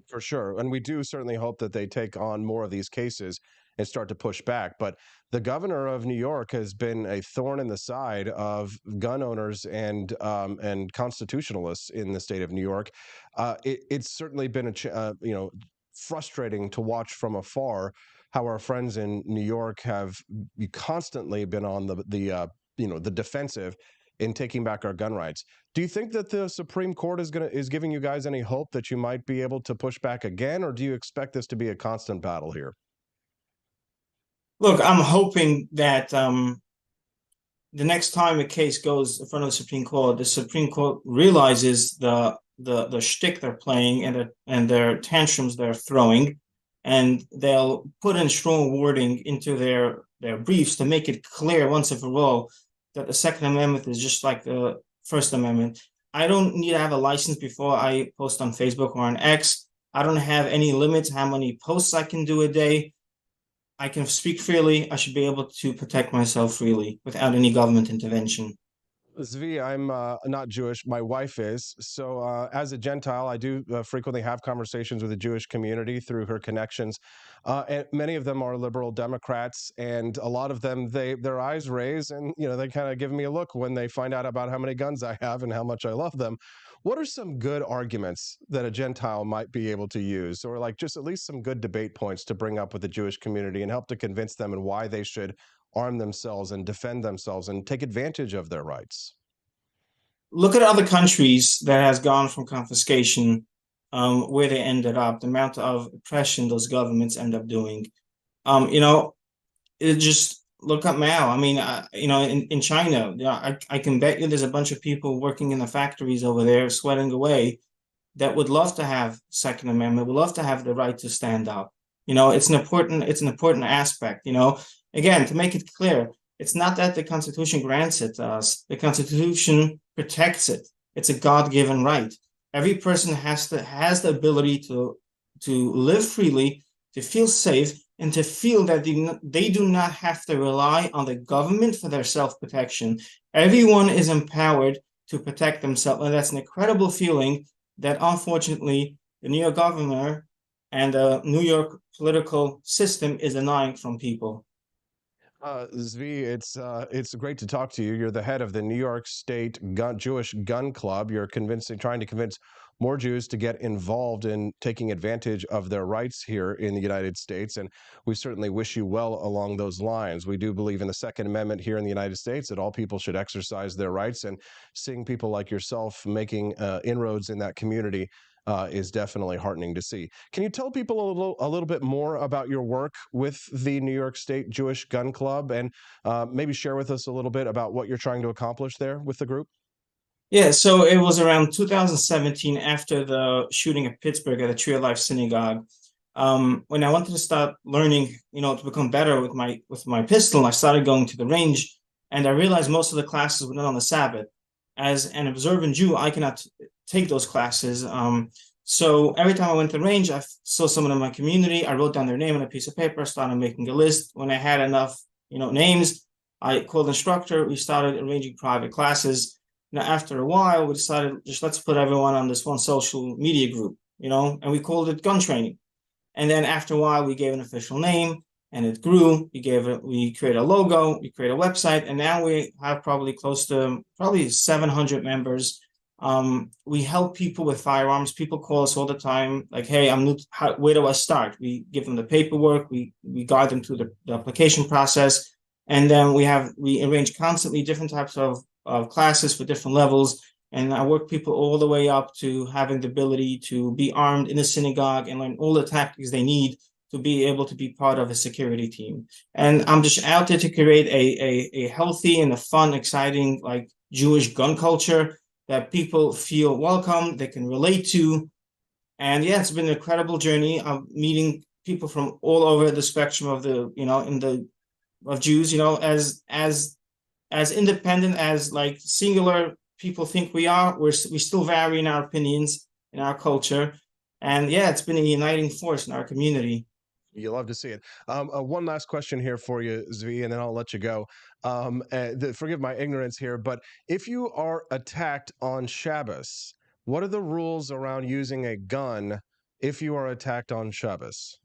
For sure. And we do certainly hope that they take on more of these cases and start to push back. But the governor of New York has been a thorn in the side of gun owners and constitutionalists in the state of New York. It's certainly been frustrating to watch from afar how our friends in New York have constantly been on the defensive in taking back our gun rights. Do you think that the Supreme Court is giving you guys any hope that you might be able to push back again, or do you expect this to be a constant battle here? Look, I'm hoping that the next time a case goes in front of the Supreme Court realizes the shtick they're playing and their tantrums they're throwing, and they'll put in strong wording into their briefs to make it clear once and for all that the Second Amendment is just like the First Amendment. I don't need to have a license before I post on Facebook or on X. I don't have any limits how many posts I can do a day. I can speak freely. I should be able to protect myself freely without any government intervention. Zvi, I'm not Jewish. My wife is. So, as a Gentile, I do frequently have conversations with the Jewish community through her connections. And many of them are liberal Democrats, and a lot of them, their eyes raise, and they kind of give me a look when they find out about how many guns I have and how much I love them. What are some good arguments that a Gentile might be able to use, or like just at least some good debate points to bring up with the Jewish community and help to convince them and why they should arm themselves and defend themselves and take advantage of their rights? Look at other countries that has gone from confiscation, where they ended up, the amount of oppression those governments end up doing. It just look up Mao. I mean, in China, I can bet you there's a bunch of people working in the factories over there sweating away that would love to have Second Amendment, would love to have the right to stand up. It's an important aspect. Again, to make it clear, it's not that the Constitution grants it to us. The Constitution protects it. It's a God-given right. Every person has the ability to live freely, to feel safe, and to feel that they do not have to rely on the government for their self-protection. Everyone is empowered to protect themselves, and that's an incredible feeling that unfortunately the New York governor and the New York political system is denying from people. Zvi, it's great to talk to you. You're the head of the New York State Jewish Gun Club. You're trying to convince more Jews to get involved in taking advantage of their rights here in the United States, and we certainly wish you well along those lines. We do believe in the Second Amendment here in the United States, that all people should exercise their rights, and seeing people like yourself making inroads in that community is definitely heartening to see. Can you tell people a little bit more about your work with the New York State Jewish Gun Club, and maybe share with us a little bit about what you're trying to accomplish there with the group? Yeah, so it was around 2017 after the shooting at Pittsburgh at the Tree of Life Synagogue. When I wanted to start learning, to become better with my pistol, I started going to the range, and I realized most of the classes were not on the Sabbath. As an observant Jew, I cannot take those classes. So every time I went to the range, I saw someone in my community. I wrote down their name on a piece of paper, started making a list. When I had enough, names, I called the instructor. We started arranging private classes. Now, after a while, we decided let's put everyone on this one social media group, and we called it gun training. And then after a while, we gave an official name, and it grew. We created a logo, we created a website, and now we have probably close to 700 members. We help people with firearms. People call us all the time, like, "Hey, I'm new. Where do I start?" We give them the paperwork. We guide them through the application process, and then we arrange constantly different types of classes for different levels. And I work people all the way up to having the ability to be armed in a synagogue and learn all the tactics they need to be able to be part of a security team. And I'm just out there to create a healthy and a fun, exciting, like Jewish gun culture that people feel welcome, they can relate to. And yeah, it's been an incredible journey of meeting people from all over the spectrum of of Jews, as independent as like singular people think we are, we still vary in our opinions, in our culture. And yeah, it's been a uniting force in our community. You love to see it. One last question here for you, Zvi, and then I'll let you go. Forgive my ignorance here, but if you are attacked on Shabbos, what are the rules around using a gun if you are attacked on Shabbos?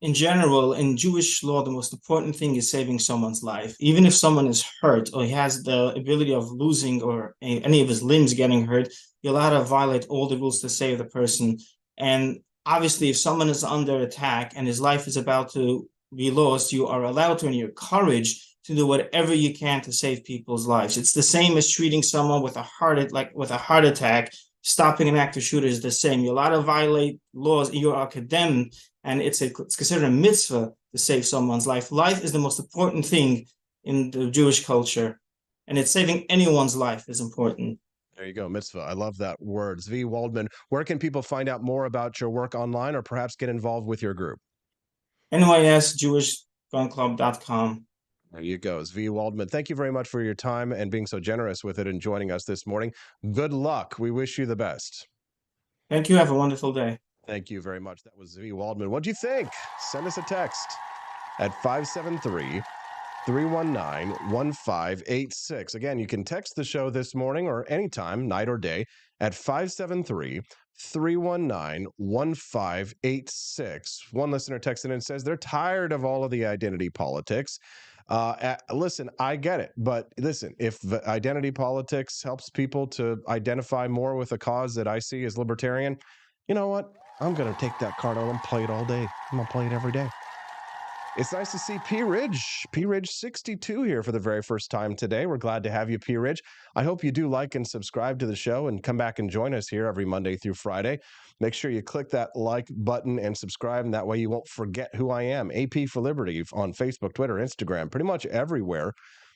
In general, in Jewish law, the most important thing is saving someone's life. Even if someone is hurt or he has the ability of losing or any of his limbs getting hurt, you're allowed to violate all the rules to save the person. And obviously, if someone is under attack and his life is about to be lost, you are allowed to, in your courage, to do whatever you can to save people's lives. It's the same as treating someone with a heart attack. Stopping an active shooter is the same. You're allowed to violate laws. You are condemned. And it's considered a mitzvah to save someone's life. Life is the most important thing in the Jewish culture, and it's saving anyone's life is important. There you go, mitzvah. I love that word. Zvi Waldman, where can people find out more about your work online or perhaps get involved with your group? NYSJewishGunClub.com. There you go, Zvi Waldman. Thank you very much for your time and being so generous with it and joining us this morning. Good luck. We wish you the best. Thank you. Have a wonderful day. Thank you very much. That was Zvi Waldman. What do you think? Send us a text at 573 319-1586. Again, you can text the show this morning or anytime, night or day, at 573-319-1586. One listener texted in and says they're tired of all of the identity politics. Listen, I get it. But listen, if the identity politics helps people to identify more with a cause that I see as libertarian, you know what? I'm going to take that card out and play it all day. I'm going to play it every day. It's nice to see P. Ridge 62 here for the very first time today. We're glad to have you, P. Ridge. I hope you do like and subscribe to the show and come back and join us here every Monday through Friday. Make sure you click that like button and subscribe, and that way you won't forget who I am. AP for Liberty on Facebook, Twitter, Instagram, pretty much everywhere.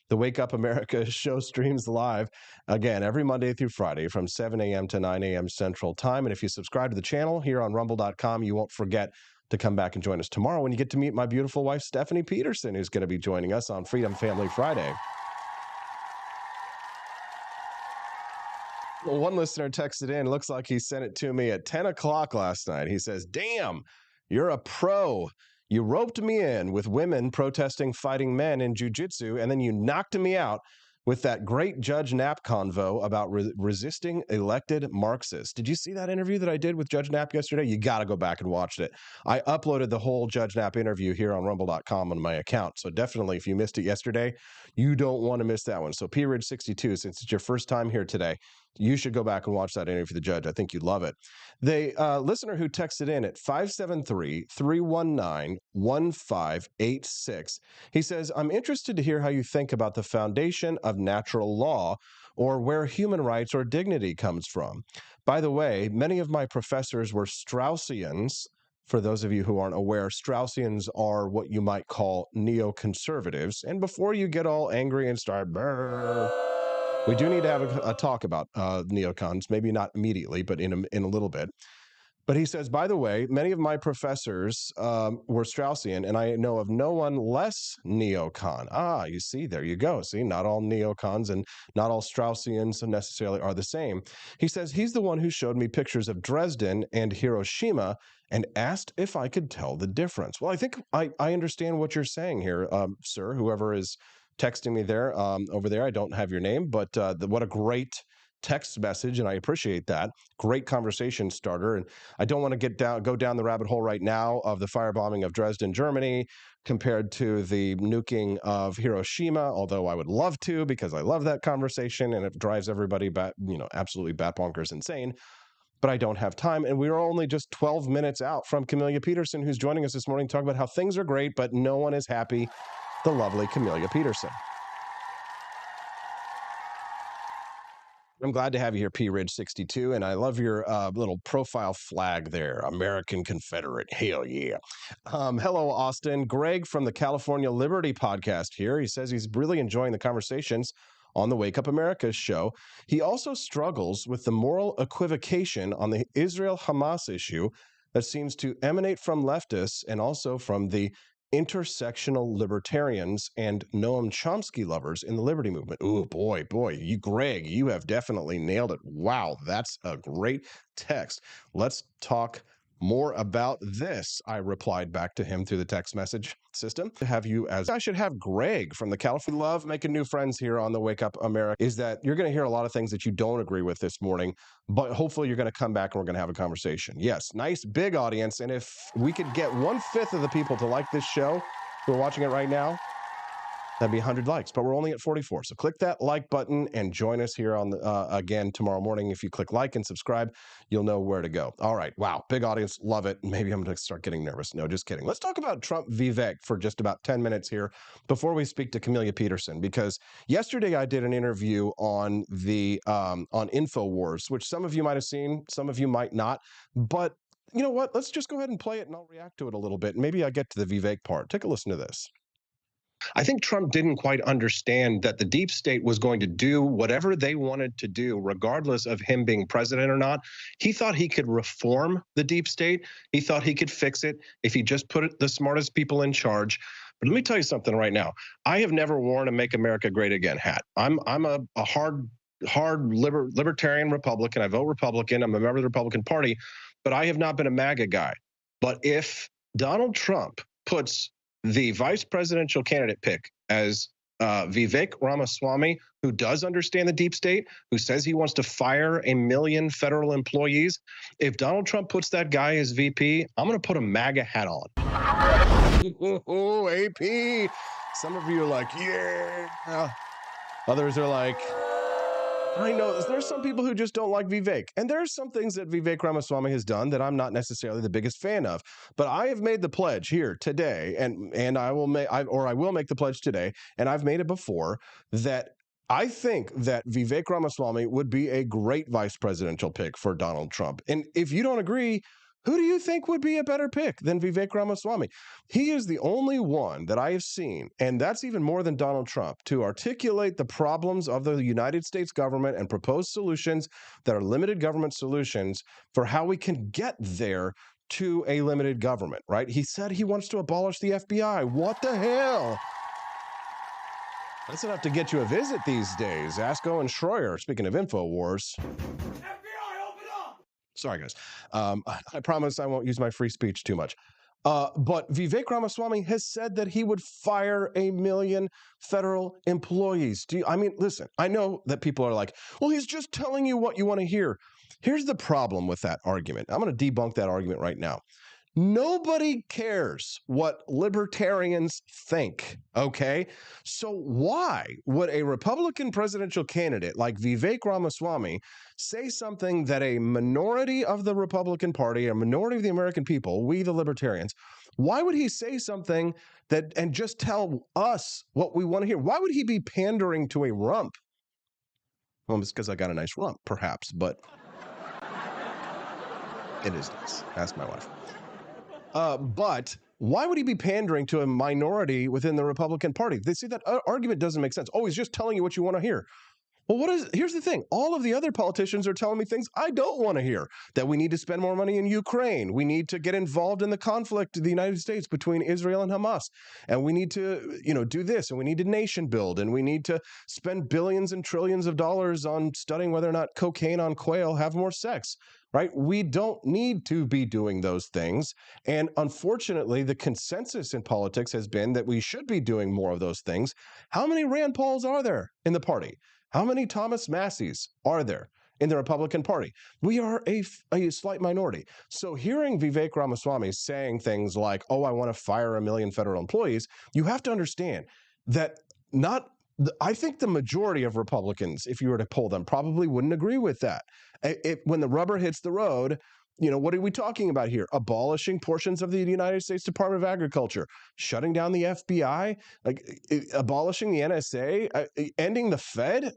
The Wake Up America show streams live, again, every Monday through Friday from 7 a.m. to 9 a.m. Central Time. And if you subscribe to the channel here on rumble.com, you won't forget to come back and join us tomorrow when you get to meet my beautiful wife, Stephanie Peterson, who's going to be joining us on Freedom Family Friday. Well, one listener texted in, looks like he sent it to me at 10 o'clock last night. He says, damn, you're a pro. You roped me in with women protesting fighting men in jiu-jitsu, and then you knocked me out with that great Judge Knapp convo about resisting elected Marxists. Did you see that interview that I did with Judge Knapp yesterday? You got to go back and watch it. I uploaded the whole Judge Knapp interview here on rumble.com on my account. So definitely, if you missed it yesterday, you don't want to miss that one. So P. Ridge 62, since it's your first time here today, you should go back and watch that interview with the judge. I think you'd love it. The listener who texted in at 573-319-1586, he says, I'm interested to hear how you think about the foundation of natural law, or where human rights or dignity comes from. By the way, many of my professors were Straussians. For those of you who aren't aware, Straussians are what you might call neoconservatives. And before you get all angry and start, we do need to have a talk about neocons, maybe not immediately, but in a little bit. But he says, by the way, many of my professors were Straussian, and I know of no one less neocon. Ah, you see, there you go. See, not all neocons and not all Straussians necessarily are the same. He says he's the one who showed me pictures of Dresden and Hiroshima and asked if I could tell the difference. Well, I think I understand what you're saying here, sir, whoever is texting me there over there. I don't have your name, but what a great text message, and I appreciate that. Great conversation starter. And I don't want to go down the rabbit hole right now of the firebombing of Dresden, Germany, compared to the nuking of Hiroshima, although I would love to, because I love that conversation and it drives everybody absolutely bat bonkers insane. But I don't have time, and we are only just 12 minutes out from Camellia Peterson, who's joining us this morning to talk about how things are great, but no one is happy. The lovely Camellia Peterson. I'm glad to have you here, P. Ridge 62, and I love your little profile flag there, American Confederate. Hell yeah. Hello, Austin. Greg from the California Liberty podcast here. He says he's really enjoying the conversations on the Wake Up America show. He also struggles with the moral equivocation on the Israel-Hamas issue that seems to emanate from leftists and also from the intersectional libertarians and Noam Chomsky lovers in the liberty movement. Ooh, boy, Greg, you have definitely nailed it. Wow, that's a great text. Let's talk more about this. I replied back to him through the text message system. I should have Greg from the California. Love making new friends here on the Wake Up America is that you're going to hear a lot of things that you don't agree with this morning, but hopefully you're going to come back and we're going to have a conversation. Yes, nice big audience. And if we could get 1/5 of the people to like this show who are watching it right now, that'd be 100 likes, but we're only at 44. So click that like button and join us here on again tomorrow morning. If you click like and subscribe, you'll know where to go. All right. Wow. Big audience. Love it. Maybe I'm going to start getting nervous. No, just kidding. Let's talk about Trump Vivek for just about 10 minutes here before we speak to Camellia Peterson, because yesterday I did an interview on the on InfoWars, which some of you might have seen, some of you might not, but you know what? Let's just go ahead and play it and I'll react to it a little bit. Maybe I get to the Vivek part. Take a listen to this. I think Trump didn't quite understand that the deep state was going to do whatever they wanted to do, regardless of him being president or not. He thought he could reform the deep state. He thought he could fix it if he just put the smartest people in charge. But let me tell you something right now. I have never worn a Make America Great Again hat. I'm a hard libertarian Republican. I vote Republican. I'm a member of the Republican Party, but I have not been a MAGA guy. But if Donald Trump puts the vice presidential candidate pick as Vivek Ramaswamy, who does understand the deep state, who says he wants to fire 1 million federal employees. If Donald Trump puts that guy as VP, I'm going to put a MAGA hat on. Oh, AP. Some of you are like, yeah. Others are like, I know there's some people who just don't like Vivek. And there's some things that Vivek Ramaswamy has done that I'm not necessarily the biggest fan of. But I have made the pledge here today, and I will make the pledge today, and I've made it before, that I think that Vivek Ramaswamy would be a great vice presidential pick for Donald Trump. And if you don't agree, who do you think would be a better pick than Vivek Ramaswamy? He is the only one that I have seen, and that's even more than Donald Trump, to articulate the problems of the United States government and propose solutions that are limited government solutions for how we can get there to a limited government, right? He said he wants to abolish the FBI. What the hell? That's enough to get you a visit these days. Ask Owen Schroyer, speaking of InfoWars. Sorry, guys. I promise I won't use my free speech too much. But Vivek Ramaswamy has said that he would fire 1 million federal employees. Listen, I know that people are like, well, he's just telling you what you want to hear. Here's the problem with that argument. I'm going to debunk that argument right now. Nobody cares what libertarians think, okay? So why would a Republican presidential candidate like Vivek Ramaswamy say something that a minority of the Republican Party, a minority of the American people, we the libertarians, why would he say something and just tell us what we want to hear? Why would he be pandering to a rump? Well, it's because I got a nice rump, perhaps, but it is nice. Ask my wife. But why would he be pandering to a minority within the Republican Party? They see that argument doesn't make sense. Oh, he's just telling you what you want to hear. Well, here's the thing. All of the other politicians are telling me things I don't want to hear, that we need to spend more money in Ukraine. We need to get involved in the conflict of the United States between Israel and Hamas. And we need to, do this, and we need to nation build, and we need to spend billions and trillions of dollars on studying whether or not cocaine on quail have more sex. Right? We don't need to be doing those things. And unfortunately, the consensus in politics has been that we should be doing more of those things. How many Rand Pauls are there in the party? How many Thomas Masseys are there in the Republican Party? We are a slight minority. So hearing Vivek Ramaswamy saying things like, oh, I want to fire 1 million federal employees, you have to understand that I think the majority of Republicans, if you were to poll them, probably wouldn't agree with that. When the rubber hits the road, what are we talking about here? Abolishing portions of the United States Department of Agriculture, shutting down the FBI, abolishing the NSA, ending the Fed.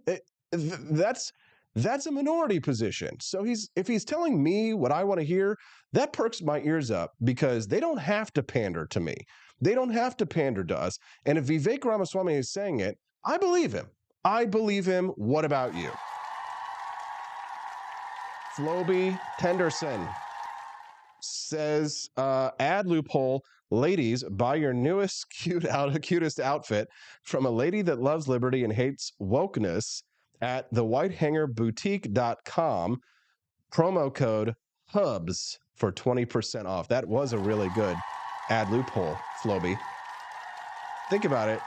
That's a minority position. So if he's telling me what I want to hear, that perks my ears up, because they don't have to pander to me. They don't have to pander to us. And if Vivek Ramaswamy is saying it, I believe him. I believe him. What about you? Floby Tenderson says, ad loophole, ladies, buy your newest cutest outfit from a lady that loves liberty and hates wokeness at thewhitehangerboutique.com. Promo code HUBS for 20% off. That was a really good ad loophole, Floby. Think about it.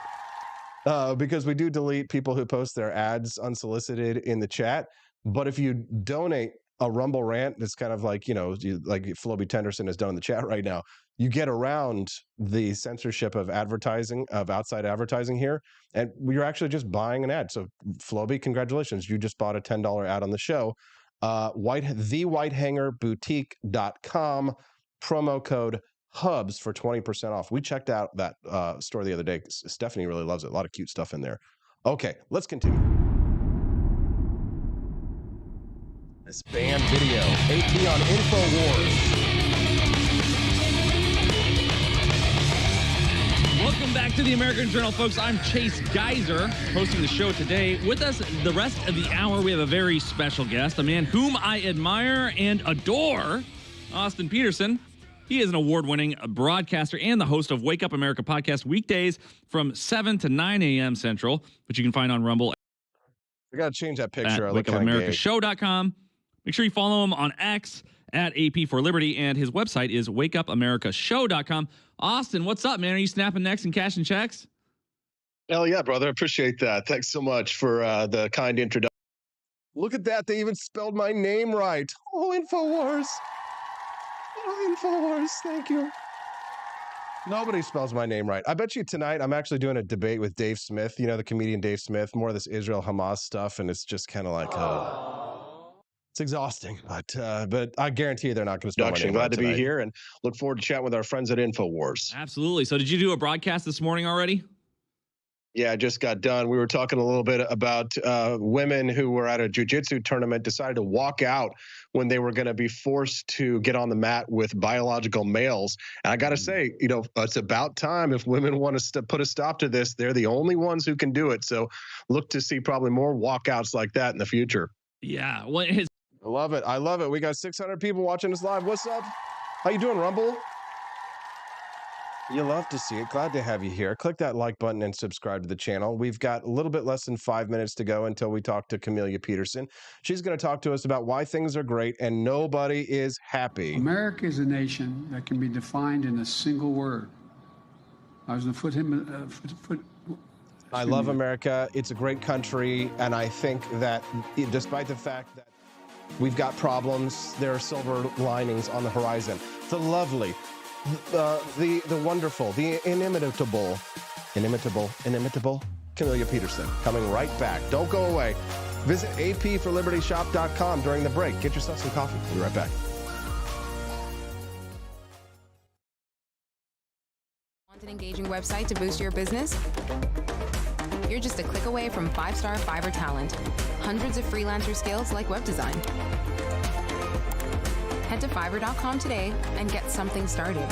Because we do delete people who post their ads unsolicited in the chat. But if you donate a Rumble rant, it's kind of like, like Floby Tenderson has done in the chat right now, you get around the censorship of advertising, of outside advertising here, and you're actually just buying an ad. So Floby, congratulations. You just bought a $10 ad on the show. Thewhitehangerboutique.com, promo code HUBS for 20% off. We checked out that store the other day. Stephanie really loves it. A lot of cute stuff in there. Okay, let's continue. This banned video. AP on InfoWars. Welcome back to the American Journal, folks. I'm Chase Geyser, hosting the show today. With us the rest of the hour, we have a very special guest, a man whom I admire and adore, Austin Peterson. He is an award-winning broadcaster and the host of Wake Up America podcast weekdays from 7 to 9 a.m. Central, which you can find on Rumble. I got to change that picture. At wakeupamericashow.com. Make sure you follow him on X at AP for Liberty, and his website is wakeupamericashow.com. Austin, what's up, man? Are you snapping necks and cashing checks? Hell yeah, brother. I appreciate that. Thanks so much for the kind introduction. Look at that. They even spelled my name right. Oh, InfoWars. Oh, InfoWars. Thank you. Nobody spells my name right. I bet you tonight I'm actually doing a debate with Dave Smith, you know, the comedian Dave Smith, more of this Israel-Hamas stuff, and it's just kind of like, it's exhausting, but I guarantee you they're not going to spell my name right. Glad to be here and look forward to chatting with our friends at InfoWars. Absolutely. So did you do a broadcast this morning already? Yeah, I just got done. We were talking a little bit about women who were at a jiu-jitsu tournament, decided to walk out when they were going to be forced to get on the mat with biological males. And I got to say, you know, it's about time if women want to put a stop to this. They're the only ones who can do it. So look to see probably more walkouts like that in the future. Yeah. What is? I love it. I love it. We got 600 people watching us live. What's up? How you doing, Rumble? You love to see it. Glad to have you here. Click that like button and subscribe to the channel. We've got a little bit less than 5 minutes to go until we talk to Camellia Peterson. She's going to talk to us about why things are great and nobody is happy. America is a nation that can be defined in a single word. I was going to I love America. It's a great country. And I think that despite the fact that we've got problems, there are silver linings on the horizon. The lovely, the wonderful, the inimitable Camellia Peterson coming right back. Don't go away. Visit apforlibertyshop.com during the break. Get yourself some coffee. We'll be right back. Want an engaging website to boost your business? You're just a click away from 5-star Fiverr talent. Hundreds of freelancer skills like web design. Head to Fiverr.com today and get something started.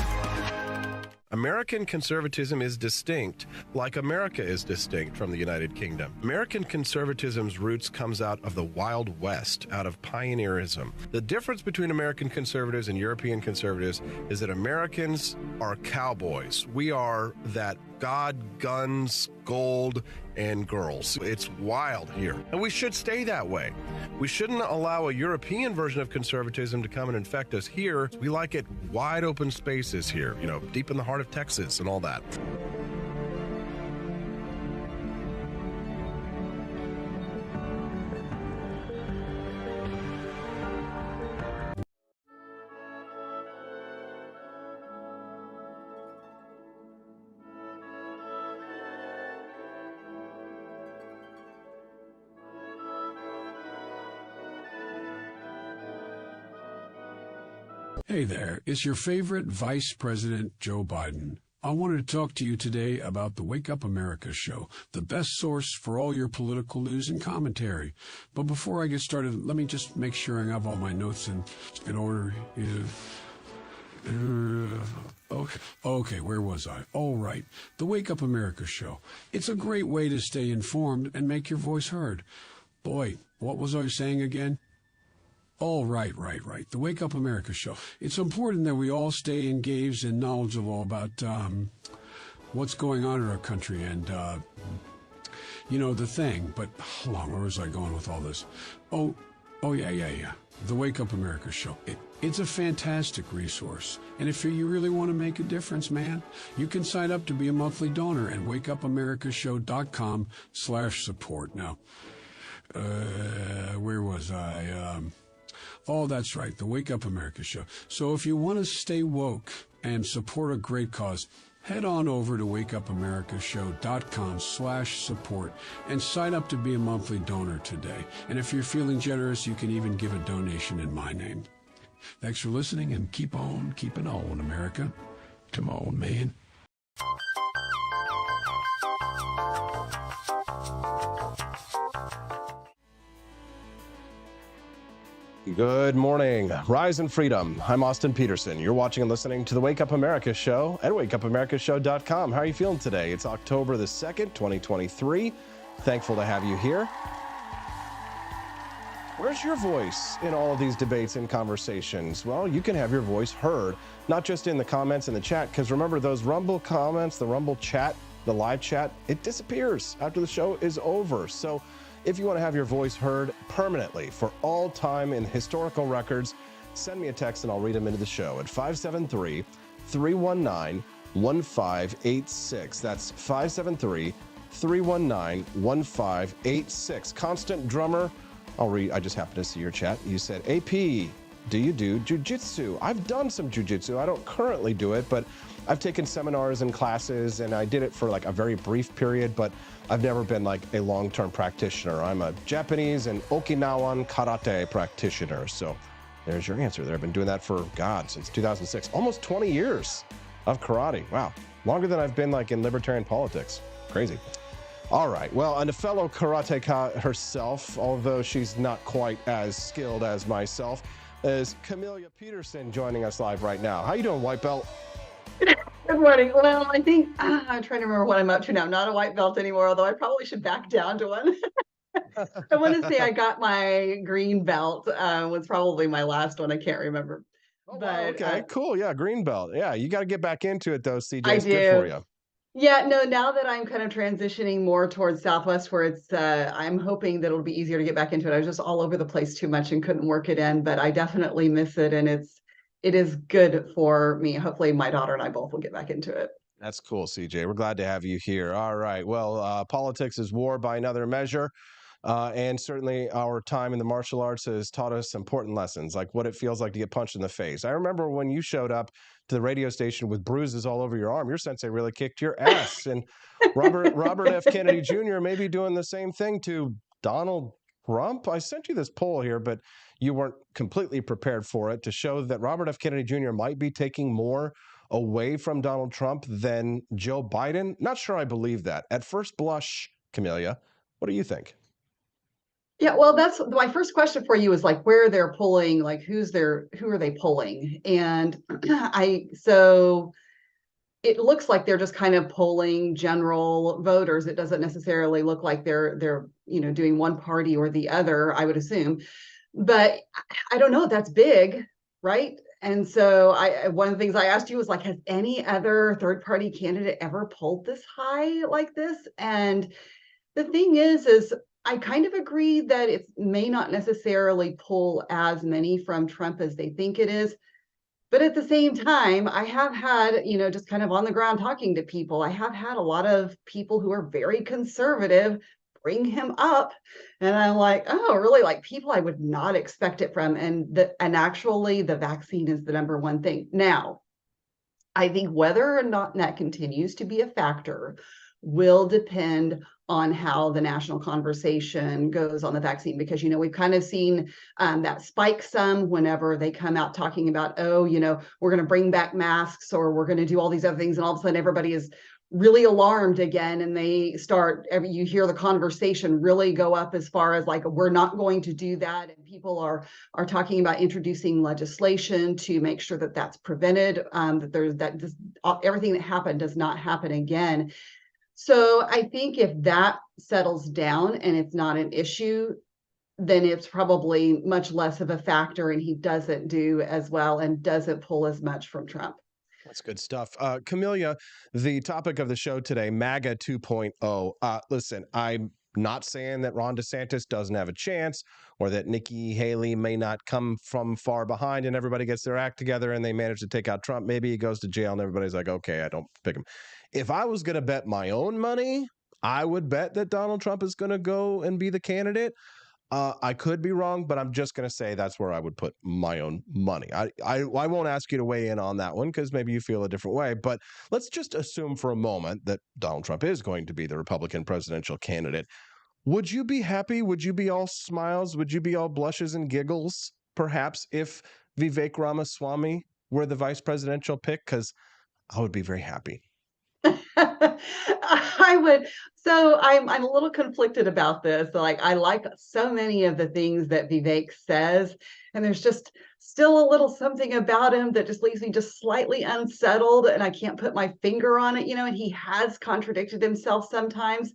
American conservatism is distinct, like America is distinct from the United Kingdom. American conservatism's roots comes out of the Wild West, out of pioneerism. The difference between American conservatives and European conservatives is that Americans are cowboys. We are that God, guns, gold, and girls. It's wild here, and we should stay that way. We shouldn't allow a European version of conservatism to come and infect us here. We like it wide open spaces here, you know, deep in the heart of Texas and all that. Hey there, it's your favorite Vice President Joe Biden. I wanted to talk to you today about the Wake Up America show, the best source for all your political news and commentary. But before I get started, let me just make sure I have all my notes in order. Okay, where was I? All right, the Wake Up America show. It's a great way to stay informed and make your voice heard. Boy, what was I saying again? Oh, right. The Wake Up America show. It's important that we all stay engaged and knowledgeable about what's going on in our country and, you know, the thing. But hold on, where was I going with all this? Oh, yeah. The Wake Up America show. It's a fantastic resource. And if you really want to make a difference, man, you can sign up to be a monthly donor at wakeupamericashow.com/support. Now, where was I? Oh, that's right, the Wake Up America show. So if you want to stay woke and support a great cause, head on over to wakeupamericashow.com/support and sign up to be a monthly donor today. And if you're feeling generous, you can even give a donation in my name. Thanks for listening, and keep on keeping on, America. Come on, man. Good morning. Rise and freedom. I'm Austin Peterson. You're watching and listening to the Wake Up America show at wakeupamericashow.com. How are you feeling today? It's October the 2nd, 2023. Thankful to have you here. Where's your voice in all of these debates and conversations? Well, you can have your voice heard, not just in the comments in the chat, because remember those Rumble comments, the Rumble chat, the live chat, it disappears after the show is over. So if you want to have your voice heard permanently for all time in historical records, send me a text and I'll read them into the show at 573-319-1586. That's 319-1586. Constant Drummer, I just happened to see your chat. You said, AP, do you do jujitsu? I've done some jujitsu. I don't currently do it, but I've taken seminars and classes, and I did it for like a very brief period, but I've never been like a long-term practitioner. I'm a Japanese and Okinawan karate practitioner. So there's your answer there. I've been doing that for, since 2006. Almost 20 years of karate. Wow. Longer than I've been like in libertarian politics. Crazy. All right. Well, and a fellow karateka herself, although she's not quite as skilled as myself, is Camelia Peterson joining us live right now. How you doing, white belt? Good morning. Well, I think I'm trying to remember what I'm up to now. Not a white belt anymore, although I probably should back down to one. I want to say I got my green belt. Was probably my last one. I can't remember. Oh, but, okay, cool. Yeah, green belt. Yeah, you got to get back into it though, CJ. I It's do. good for you. Yeah, no, now that I'm kind of transitioning more towards Southwest where it's, I'm hoping that it'll be easier to get back into it. I was just all over the place too much and couldn't work it in, but I definitely miss it. And it is good for me. Hopefully my daughter and I both will get back into it. That's cool, CJ. We're glad to have you here. All right. Well, politics is war by another measure. And certainly our time in the martial arts has taught us important lessons, like what it feels like to get punched in the face. I remember when you showed up to the radio station with bruises all over your arm, your sensei really kicked your ass. And Robert F. Kennedy Jr. may be doing the same thing to Donald Trump. I sent you this poll here, but you weren't completely prepared for it, to show that Robert F. Kennedy Jr. might be taking more away from Donald Trump than Joe Biden. Not sure I believe that. At first blush, Camelia, what do you think? Yeah, well, that's my first question for you is like where they're polling, like who are they polling? And so it looks like they're just kind of polling general voters. It doesn't necessarily look like they're doing one party or the other, I would assume. But I don't know, that's big, right? And so one of the things I asked you was like, has any other third party candidate ever polled this high like this? And the thing is I kind of agree that it may not necessarily pull as many from Trump as they think it is. But at the same time, I have had, just kind of on the ground talking to people, I have had a lot of people who are very conservative bring him up. And I'm like, oh, really? Like people I would not expect it from. And actually the vaccine is the number one thing. Now, I think whether or not that continues to be a factor will depend on how the national conversation goes on the vaccine, because, we've kind of seen that spike some whenever they come out talking about, we're going to bring back masks or we're going to do all these other things. And all of a sudden everybody is really alarmed again. And they you hear the conversation really go up as far as like, we're not going to do that. And people are talking about introducing legislation to make sure that that's prevented, everything that happened does not happen again. So I think if that settles down and it's not an issue, then it's probably much less of a factor and he doesn't do as well and doesn't pull as much from Trump. That's good stuff. Camelia, the topic of the show today, MAGA 2.0. Listen, I'm not saying that Ron DeSantis doesn't have a chance or that Nikki Haley may not come from far behind and everybody gets their act together and they manage to take out Trump. Maybe he goes to jail and everybody's like, okay, I don't pick him. If I was going to bet my own money, I would bet that Donald Trump is going to go and be the candidate. I could be wrong, but I'm just going to say that's where I would put my own money. I won't ask you to weigh in on that one because maybe you feel a different way. But let's just assume for a moment that Donald Trump is going to be the Republican presidential candidate. Would you be happy? Would you be all smiles? Would you be all blushes and giggles, perhaps, if Vivek Ramaswamy were the vice presidential pick? Because I would be very happy. I would. So I'm a little conflicted about this. Like I like so many of the things that Vivek says, and there's just still a little something about him that just leaves me just slightly unsettled, and I can't put my finger on it. And he has contradicted himself sometimes.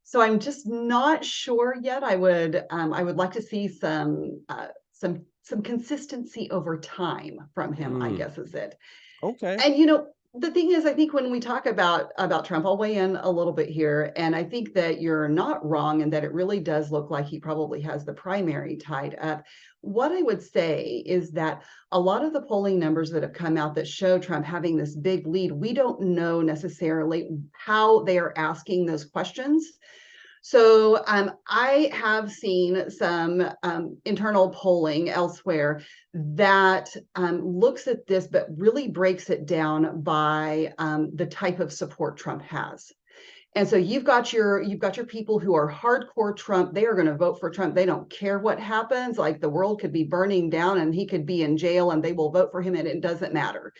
So I'm just not sure yet. I would like to see some consistency over time from him, I guess is it. Okay. And the thing is, I think when we talk about Trump, I'll weigh in a little bit here, and I think that you're not wrong and that it really does look like he probably has the primary tied up. What I would say is that a lot of the polling numbers that have come out that show Trump having this big lead, we don't know necessarily how they are asking those questions. So I have seen some internal polling elsewhere that looks at this, but really breaks it down by the type of support Trump has. And so you've got your people who are hardcore Trump. They are going to vote for Trump. They don't care what happens. Like the world could be burning down and he could be in jail and they will vote for him and it doesn't matter.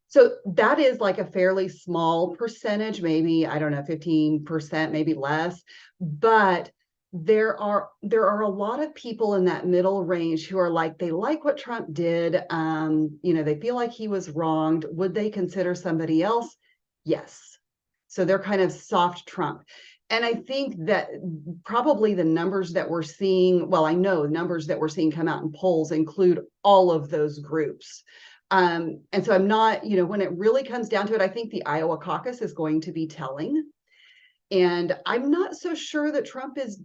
So that is like a fairly small percentage, maybe, I don't know, 15%, maybe less. But there are a lot of people in that middle range who are like, they like what Trump did. They feel like he was wronged. Would they consider somebody else? Yes. So they're kind of soft Trump. And I think that probably the numbers that we're seeing, well, I know numbers that we're seeing come out in polls include all of those groups. And so I'm not, when it really comes down to it, I think the Iowa caucus is going to be telling. And I'm not so sure that Trump is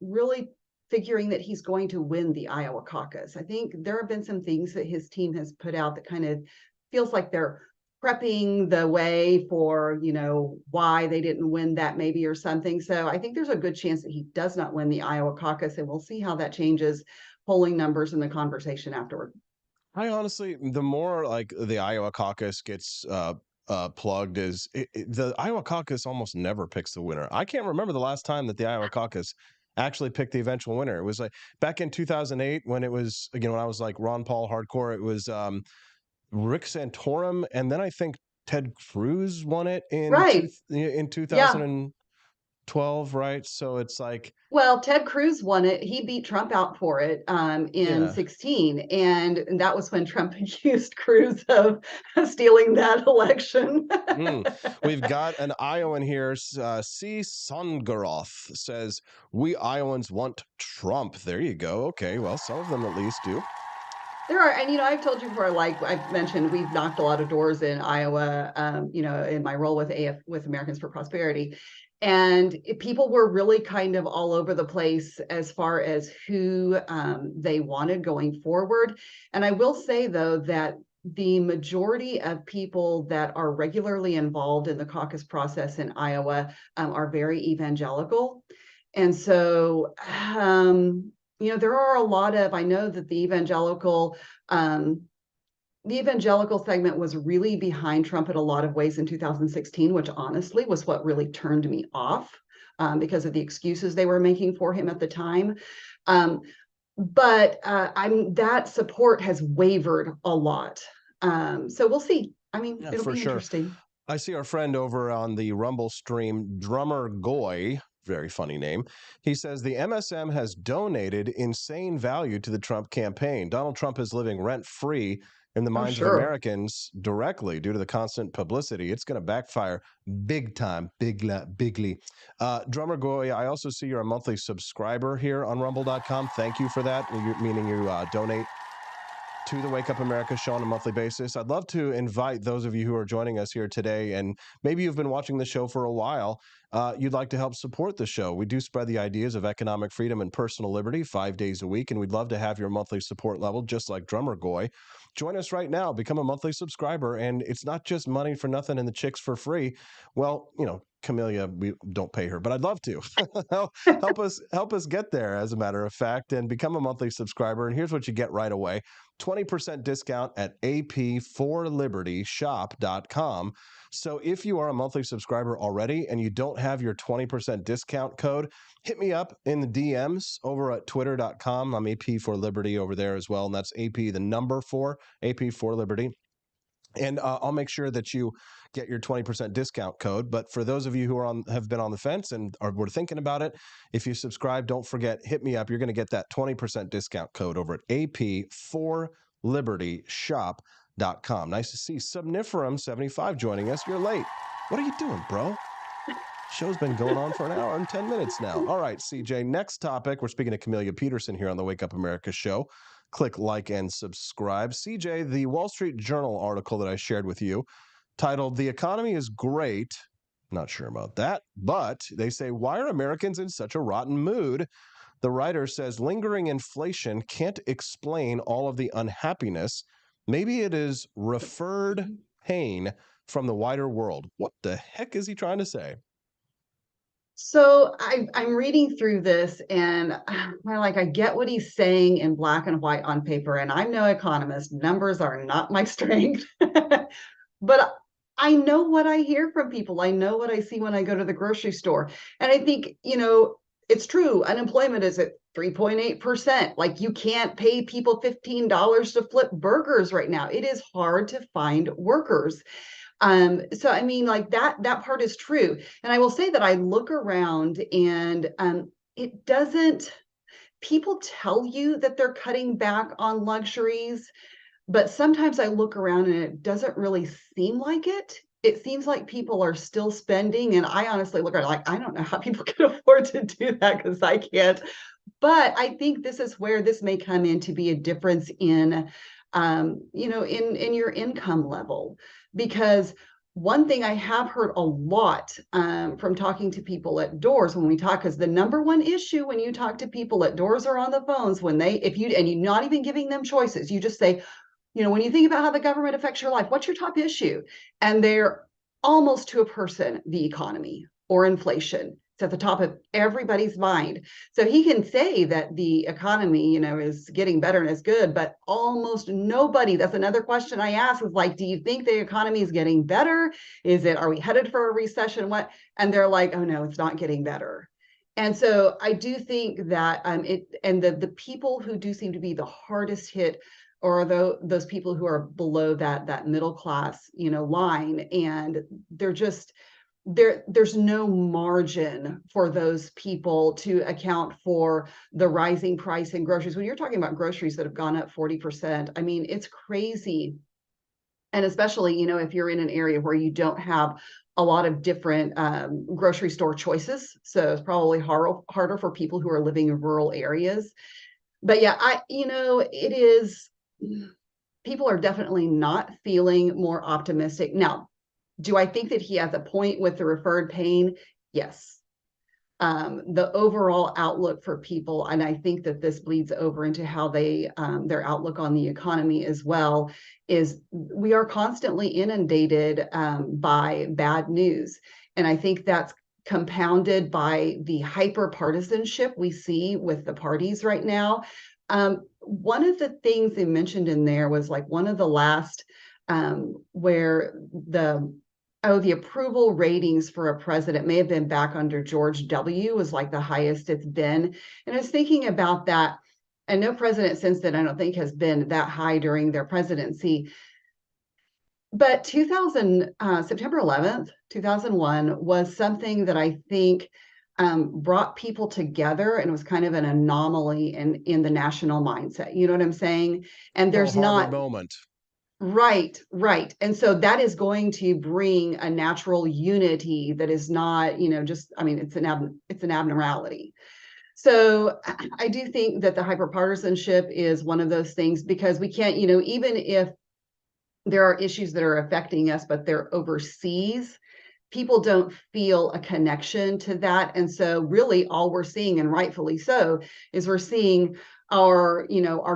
really figuring that he's going to win the Iowa caucus. I think there have been some things that his team has put out that kind of feels like they're prepping the way for, why they didn't win that maybe or something. So I think there's a good chance that he does not win the Iowa caucus, and we'll see how that changes polling numbers and the conversation afterward. I honestly, the more like the Iowa caucus gets plugged, the Iowa caucus almost never picks the winner. I can't remember the last time that the Iowa caucus actually picked the eventual winner. It was like back in 2008 when it was, when I was like Ron Paul hardcore, it was Rick Santorum, and then I think Ted Cruz won it in right. in 2012, right? So it's like, well, Ted Cruz won it. He beat Trump out for it in 16, and that was when Trump accused Cruz of stealing that election. We've got an Iowan here. C. Songaroth says, "We Iowans want Trump." There you go. Okay, well, some of them at least do. There are, and I've told you before, like I've mentioned, we've knocked a lot of doors in Iowa, in my role with Americans for Prosperity. And people were really kind of all over the place as far as who they wanted going forward. And I will say, though, that the majority of people that are regularly involved in the caucus process in Iowa are very evangelical. And so, there are a lot of, I know that the evangelical segment was really behind Trump in a lot of ways in 2016, which honestly was what really turned me off because of the excuses they were making for him at the time. But that support has wavered a lot. So we'll see. It'll be interesting. I see our friend over on the Rumble stream, Drummer Goy, very funny name. He says the MSM has donated insane value to the Trump campaign. Donald Trump is living rent-free in the minds of Americans directly due to the constant publicity. It's going to backfire big time, bigly. Drummer Goy, I also see you're a monthly subscriber here on rumble.com. Thank you for that, meaning you donate to the Wake Up America show on a monthly basis. I'd love to invite those of you who are joining us here today, and maybe you've been watching the show for a while, you'd like to help support the show. We do spread the ideas of economic freedom and personal liberty 5 days a week, and we'd love to have your monthly support level, just like Drummer Goy. Join us right now. Become a monthly subscriber, and it's not just money for nothing and the chicks for free. Well, Camellia, we don't pay her, but I'd love to. help us get there, as a matter of fact, and become a monthly subscriber. And here's what you get right away. 20% discount at apforlibertyshop.com. So if you are a monthly subscriber already and you don't have your 20% discount code, hit me up in the DMs over at twitter.com. I'm AP for Liberty over there as well. And that's AP, the number 4, AP for Liberty. And I'll make sure that you get your 20% discount code. But for those of you who have been on the fence and were thinking about it, if you subscribe, don't forget, hit me up. You're going to get that 20% discount code over at apforlibertyshop.com. Nice to see Subniferum75 joining us. You're late. What are you doing, bro? Show's been going on for an hour and 10 minutes now. All right, CJ, next topic. We're speaking to Camellia Peterson here on the Wake Up America show. click like and subscribe. CJ, the Wall Street Journal article that I shared with you, titled "The Economy is Great." Not sure about that, but they say, why are Americans in such a rotten mood? The writer says lingering inflation can't explain all of the unhappiness. Maybe it is referred pain from the wider world. What the heck is he trying to say? So I'm reading through this and I get what he's saying in black and white on paper. And I'm no economist. Numbers are not my strength. But I know what I hear from people. I know what I see when I go to the grocery store. And I think, it's true. Unemployment is at 3.8%. Like, you can't pay people $15 to flip burgers right now. It is hard to find workers. So I mean, like that part is true. And I will say that I look around and it doesn't, people tell you that they're cutting back on luxuries, but sometimes I look around and it doesn't really seem like it. It seems like people are still spending. And I honestly look at it like, I don't know how people can afford to do that, because I can't. But I think this is where this may come in to be a difference in, in your income level. Because one thing I have heard a lot from talking to people at doors when we talk, because the number one issue when you talk to people at doors or on the phones, and you're not even giving them choices, you just say, when you think about how the government affects your life, what's your top issue? And they're almost to a person, the economy or inflation. It's at the top of everybody's mind. So he can say that the economy, is getting better and is good, but almost nobody, that's another question I ask, is like, do you think the economy is getting better? Are we headed for a recession? What? And they're like, oh no, it's not getting better. And so I do think that the people who do seem to be the hardest hit or those people who are below that middle class, line, and they're just there's no margin for those people to account for the rising price in groceries. When you're talking about groceries that have gone up 40%, I mean, it's crazy. And especially, if you're in an area where you don't have a lot of different grocery store choices. So it's probably harder for people who are living in rural areas. But yeah, it is, people are definitely not feeling more optimistic. Now, do I think that he has a point with the referred pain? Yes. The overall outlook for people, and I think that this bleeds over into how their outlook on the economy as well, is we are constantly inundated by bad news. And I think that's compounded by the hyper partisanship we see with the parties right now. One of the things they mentioned in there was like one of the last where the approval ratings for a president may have been back under George W. was like the highest it's been. And I was thinking about that. And no president since then, I don't think, has been that high during their presidency. But September 11th, 2001 was something that I think brought people together, and was kind of an anomaly in the national mindset. You know what I'm saying? And there's not moment. Right. And so that is going to bring a natural unity that is not, it's an abnormality. So I do think that the hyperpartisanship is one of those things, because we can't, even if there are issues that are affecting us, but they're overseas, people don't feel a connection to that. And so really all we're seeing, and rightfully so, is we're seeing our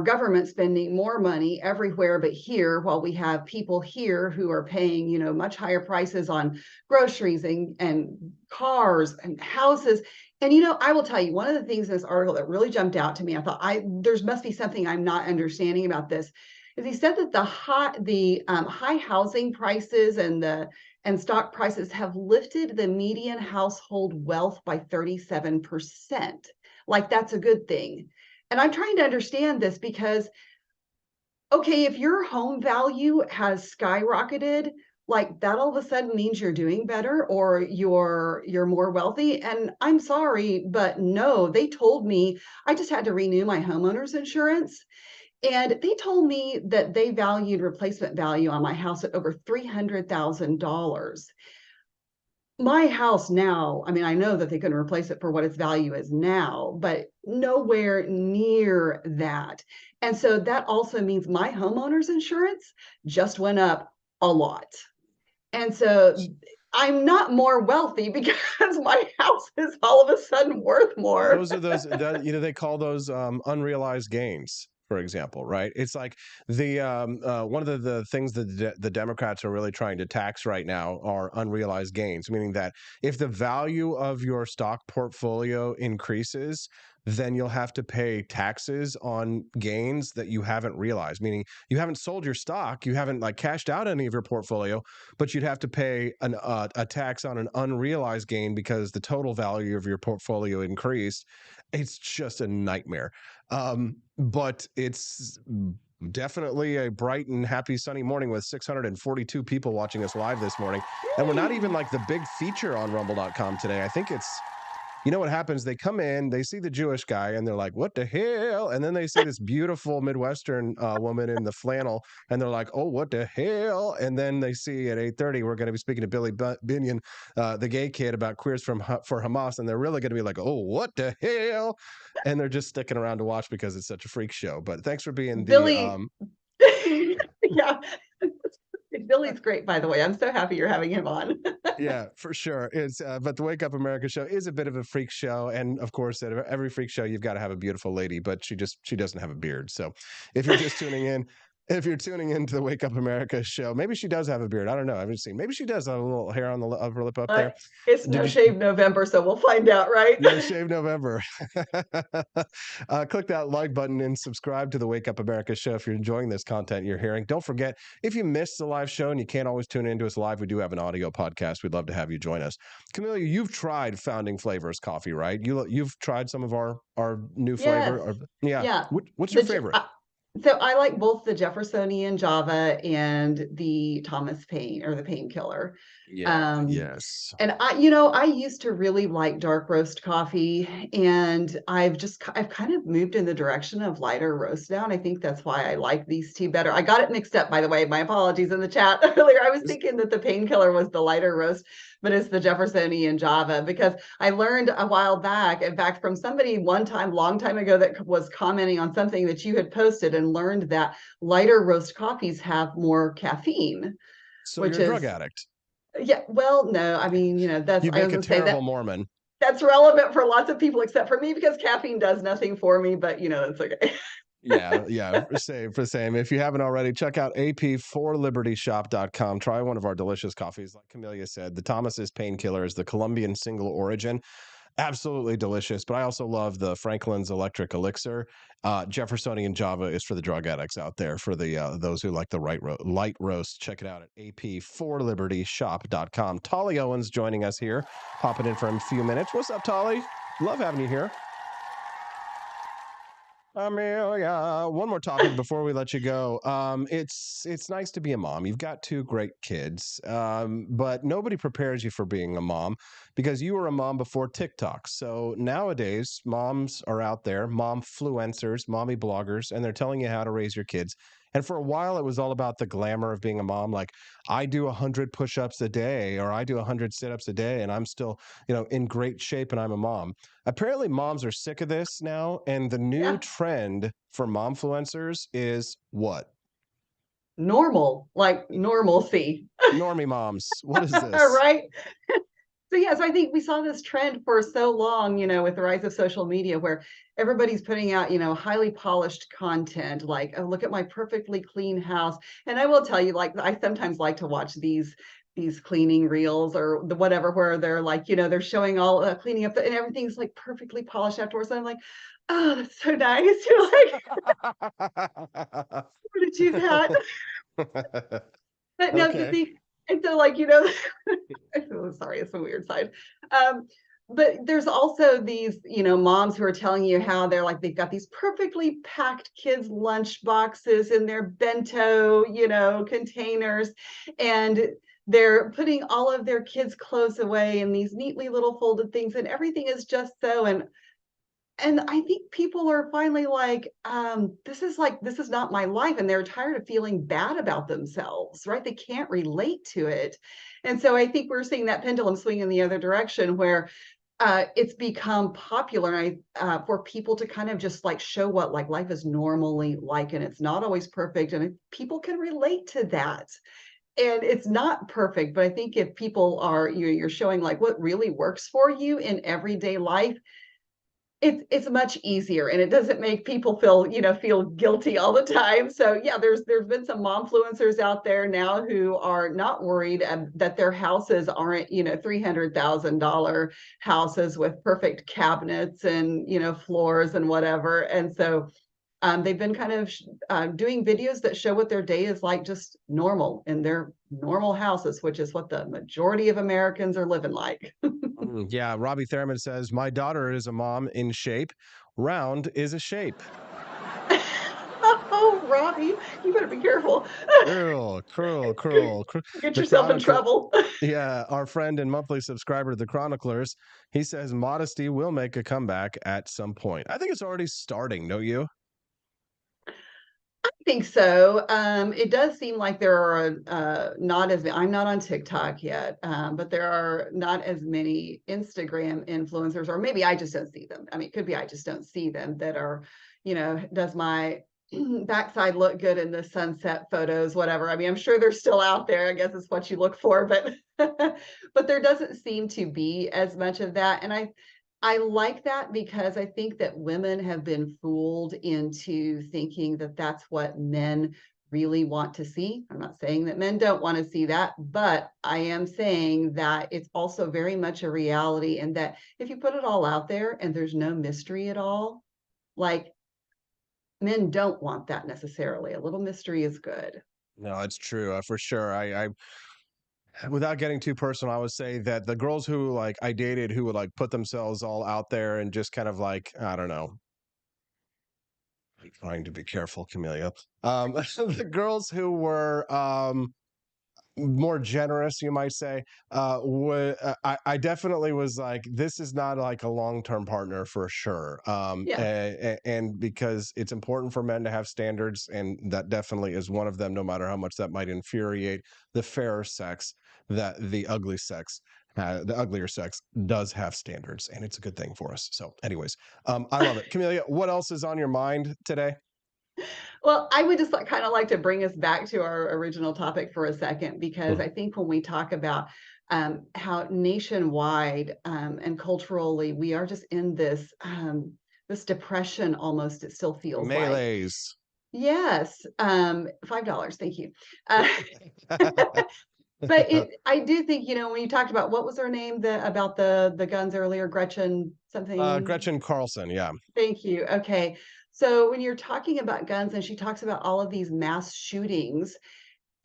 government spending more money everywhere but here, while we have people here who are paying, much higher prices on groceries and cars and houses. And, I will tell you, one of the things in this article that really jumped out to me, I thought there must be something I'm not understanding about this, is he said that the high housing prices and stock prices have lifted the median household wealth by 37%. Like, that's a good thing. And I'm trying to understand this because, okay, if your home value has skyrocketed, like that all of a sudden means you're doing better or you're more wealthy. And I'm sorry, but no, they told me I just had to renew my homeowner's insurance. And they told me that they valued replacement value on my house at over $300,000. my house now, I mean, I know that they couldn't replace it for what its value is now, but nowhere near that. And so that also means my homeowner's insurance just went up a lot. And so I'm not more wealthy because my house is all of a sudden worth more. Those are they call those unrealized gains, for example, right? It's like the one of the things that the Democrats are really trying to tax right now are unrealized gains, meaning that if the value of your stock portfolio increases, then you'll have to pay taxes on gains that you haven't realized, meaning you haven't sold your stock, you haven't like cashed out any of your portfolio, but you'd have to pay a tax on an unrealized gain because the total value of your portfolio increased. It's just a nightmare. But it's definitely a bright and happy sunny morning with 642 people watching us live this morning. And we're not even like the big feature on rumble.com today. I think it's, you know what happens? They come in, they see the Jewish guy, and they're like, what the hell? And then they see this beautiful Midwestern woman in the flannel, and they're like, oh, what the hell? And then they see at 8:30, we're going to be speaking to Billy Binion, the gay kid, about queers for Hamas, and they're really going to be like, oh, what the hell? And they're just sticking around to watch because it's such a freak show. But thanks for being Billy. Yeah. Billy's great, by the way. I'm so happy you're having him on. Yeah, for sure. It's but the Wake Up America show is a bit of a freak show, and of course, at every freak show, you've got to have a beautiful lady, but she doesn't have a beard. So, if you're just tuning in. If you're tuning into the Wake Up America show, maybe she does have a beard. I don't know. I haven't seen. Maybe she does have a little hair on the upper lip up there. It's No Shave November, so we'll find out, right? No Shave November. Click that like button and subscribe to the Wake Up America show if you're enjoying this content you're hearing. Don't forget, if you missed the live show and you can't always tune into us live, we do have an audio podcast. We'd love to have you join us. Camelia, you've tried Founding Flavors coffee, right? You've tried some of our new flavor. Yeah. What's your favorite? So I like both the Jeffersonian Java and the Thomas Paine or the Painkiller. Yes. And I used to really like dark roast coffee, and I've kind of moved in the direction of lighter roast now. And I think that's why I like these two better. I got it mixed up, by the way. My apologies in the chat earlier. I was thinking that the Painkiller was the lighter roast, but it's the Jeffersonian Java, because I learned a while back, in fact, from somebody long time ago that was commenting on something that you had posted, and learned that lighter roast coffees have more caffeine. So you're a drug addict. Yeah, well, no, I mean, that's, you make a terrible Mormon. That's relevant for lots of people except for me, because caffeine does nothing for me, but it's okay. Yeah, same. If you haven't already, check out ap4libertyshop.com. Try one of our delicious coffees. Like Camelia said, the Thomas's Painkiller is the Colombian single origin. Absolutely delicious. But I also love the Franklin's Electric Elixir. Jeffersonian Java is for the drug addicts out there, for the those who like the light roast. Check it out at ap4libertyshop.com. Tolly Owens joining us here, popping in for a few minutes. What's up, Tolly? Love having you here. Amelia, one more topic before we let you go. It's nice to be a mom. You've got two great kids, but nobody prepares you for being a mom, because you were a mom before TikTok. So nowadays, moms are out there, momfluencers, mommy bloggers, and they're telling you how to raise your kids. And for a while, it was all about the glamour of being a mom. Like, I do 100 push-ups a day, or I do 100 sit-ups a day, and I'm still, in great shape, and I'm a mom. Apparently, moms are sick of this now, and the new trend for momfluencers is what? Normal, like normalcy. Normie moms. What is this? Right? So I think we saw this trend for so long, with the rise of social media, where everybody's putting out, highly polished content, like, oh, look at my perfectly clean house. And I will tell you, like, I sometimes like to watch these cleaning reels or the whatever, where they're like, they're showing all cleaning up and everything's like perfectly polished afterwards. And I'm like, oh, that's so nice. You're like, I'm gonna choose that. But no, Okay. you see, and so, like, sorry, it's a weird side. But there's also these, moms who are telling you how they've got these perfectly packed kids' lunch boxes in their bento, containers, and they're putting all of their kids' clothes away in these neatly little folded things, and everything is just so. And And I think people are finally like, this is not my life. And they're tired of feeling bad about themselves, right? They can't relate to it. And so I think we're seeing that pendulum swing in the other direction where it's become popular for people to kind of just like show what like life is normally like, and it's not always perfect. And people can relate to that. And it's not perfect, but I think if people are, you're showing like what really works for you in everyday life, it's much easier, and it doesn't make people feel guilty all the time. So yeah, there's been some momfluencers out there now who are not worried that their houses aren't $300,000 houses with perfect cabinets and floors and whatever. And so they've been kind of doing videos that show what their day is like, just normal in their normal houses, which is what the majority of Americans are living like. Yeah, Robbie Thurman says, my daughter is a mom in shape. Round is a shape. Oh, Robbie, you better be careful. Cruel. Get The yourself in Chronicler, trouble. yeah, our friend and monthly subscriber to the Chroniclers, he says modesty will make a comeback at some point. I think it's already starting, don't you? I think so. It does seem like there are not as I'm not on TikTok yet, but there are not as many Instagram influencers, or maybe I just don't see them. I mean, it could be I just don't see them that are, does my backside look good in the sunset photos, whatever. I mean, I'm sure they're still out there. I guess is what you look for, but but there doesn't seem to be as much of that. And I like that because I think that women have been fooled into thinking that that's what men really want to see. I'm not saying that men don't want to see that, but I am saying that it's also very much a reality, and that if you put it all out there and there's no mystery at all, like men don't want that necessarily. A little mystery is good. No, it's true, for sure. I without getting too personal, I would say that the girls who like I dated who would like put themselves all out there and just kind of like, I don't know, I'm trying to be careful, Camellia. The girls who were more generous, you might say, I definitely was like, this is not like a long-term partner for sure. And because it's important for men to have standards, and that definitely is one of them, no matter how much that might infuriate the fairer sex, that the uglier sex does have standards, and it's a good thing for us. So anyways, I love it. Camellia, what else is on your mind today? Well, I would just kind of like to bring us back to our original topic for a second, because I think when we talk about how nationwide and culturally we are just in this this depression almost, it still feels like. Melees. Yes, $5, thank you. But I do think, when you talked about, what was her name, about the guns earlier, Gretchen something. Gretchen Carlson, yeah. Thank you. Okay. So when you're talking about guns and she talks about all of these mass shootings,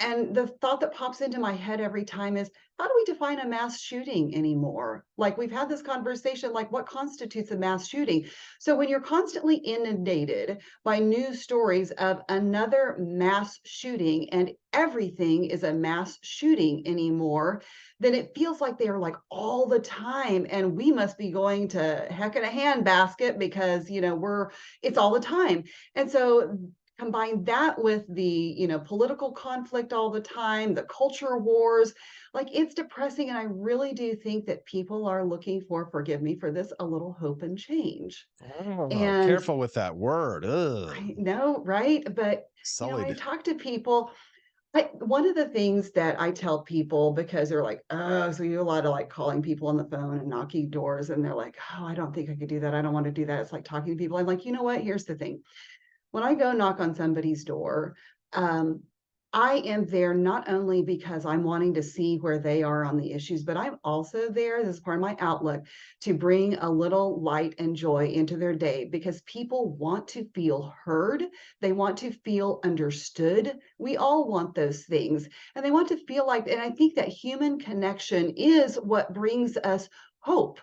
and the thought that pops into my head every time is, how do we define a mass shooting anymore? Like, we've had this conversation, like, what constitutes a mass shooting? So when you're constantly inundated by news stories of another mass shooting, and everything is a mass shooting anymore, then it feels like they are like all the time, and we must be going to heck in a handbasket because it's all the time. And so combine that with the political conflict all the time, the culture wars, like, it's depressing. And I really do think that people are looking for, forgive me for this, a little hope and change. And Careful with that word. Ugh. I know, right? But I talk to people. One of the things that I tell people, because they're like, oh, so you're allowed to like calling people on the phone and knocking doors, and they're like, oh, I don't think I could do that, I don't want to do that, it's like talking to people. I'm like, you know what, here's the thing. When I go knock on somebody's door, I am there not only because I'm wanting to see where they are on the issues, but I'm also there, this is part of my outlook, to bring a little light and joy into their day, because people want to feel heard. They want to feel understood. We all want those things, and they want to feel like, and I think that human connection is what brings us hope.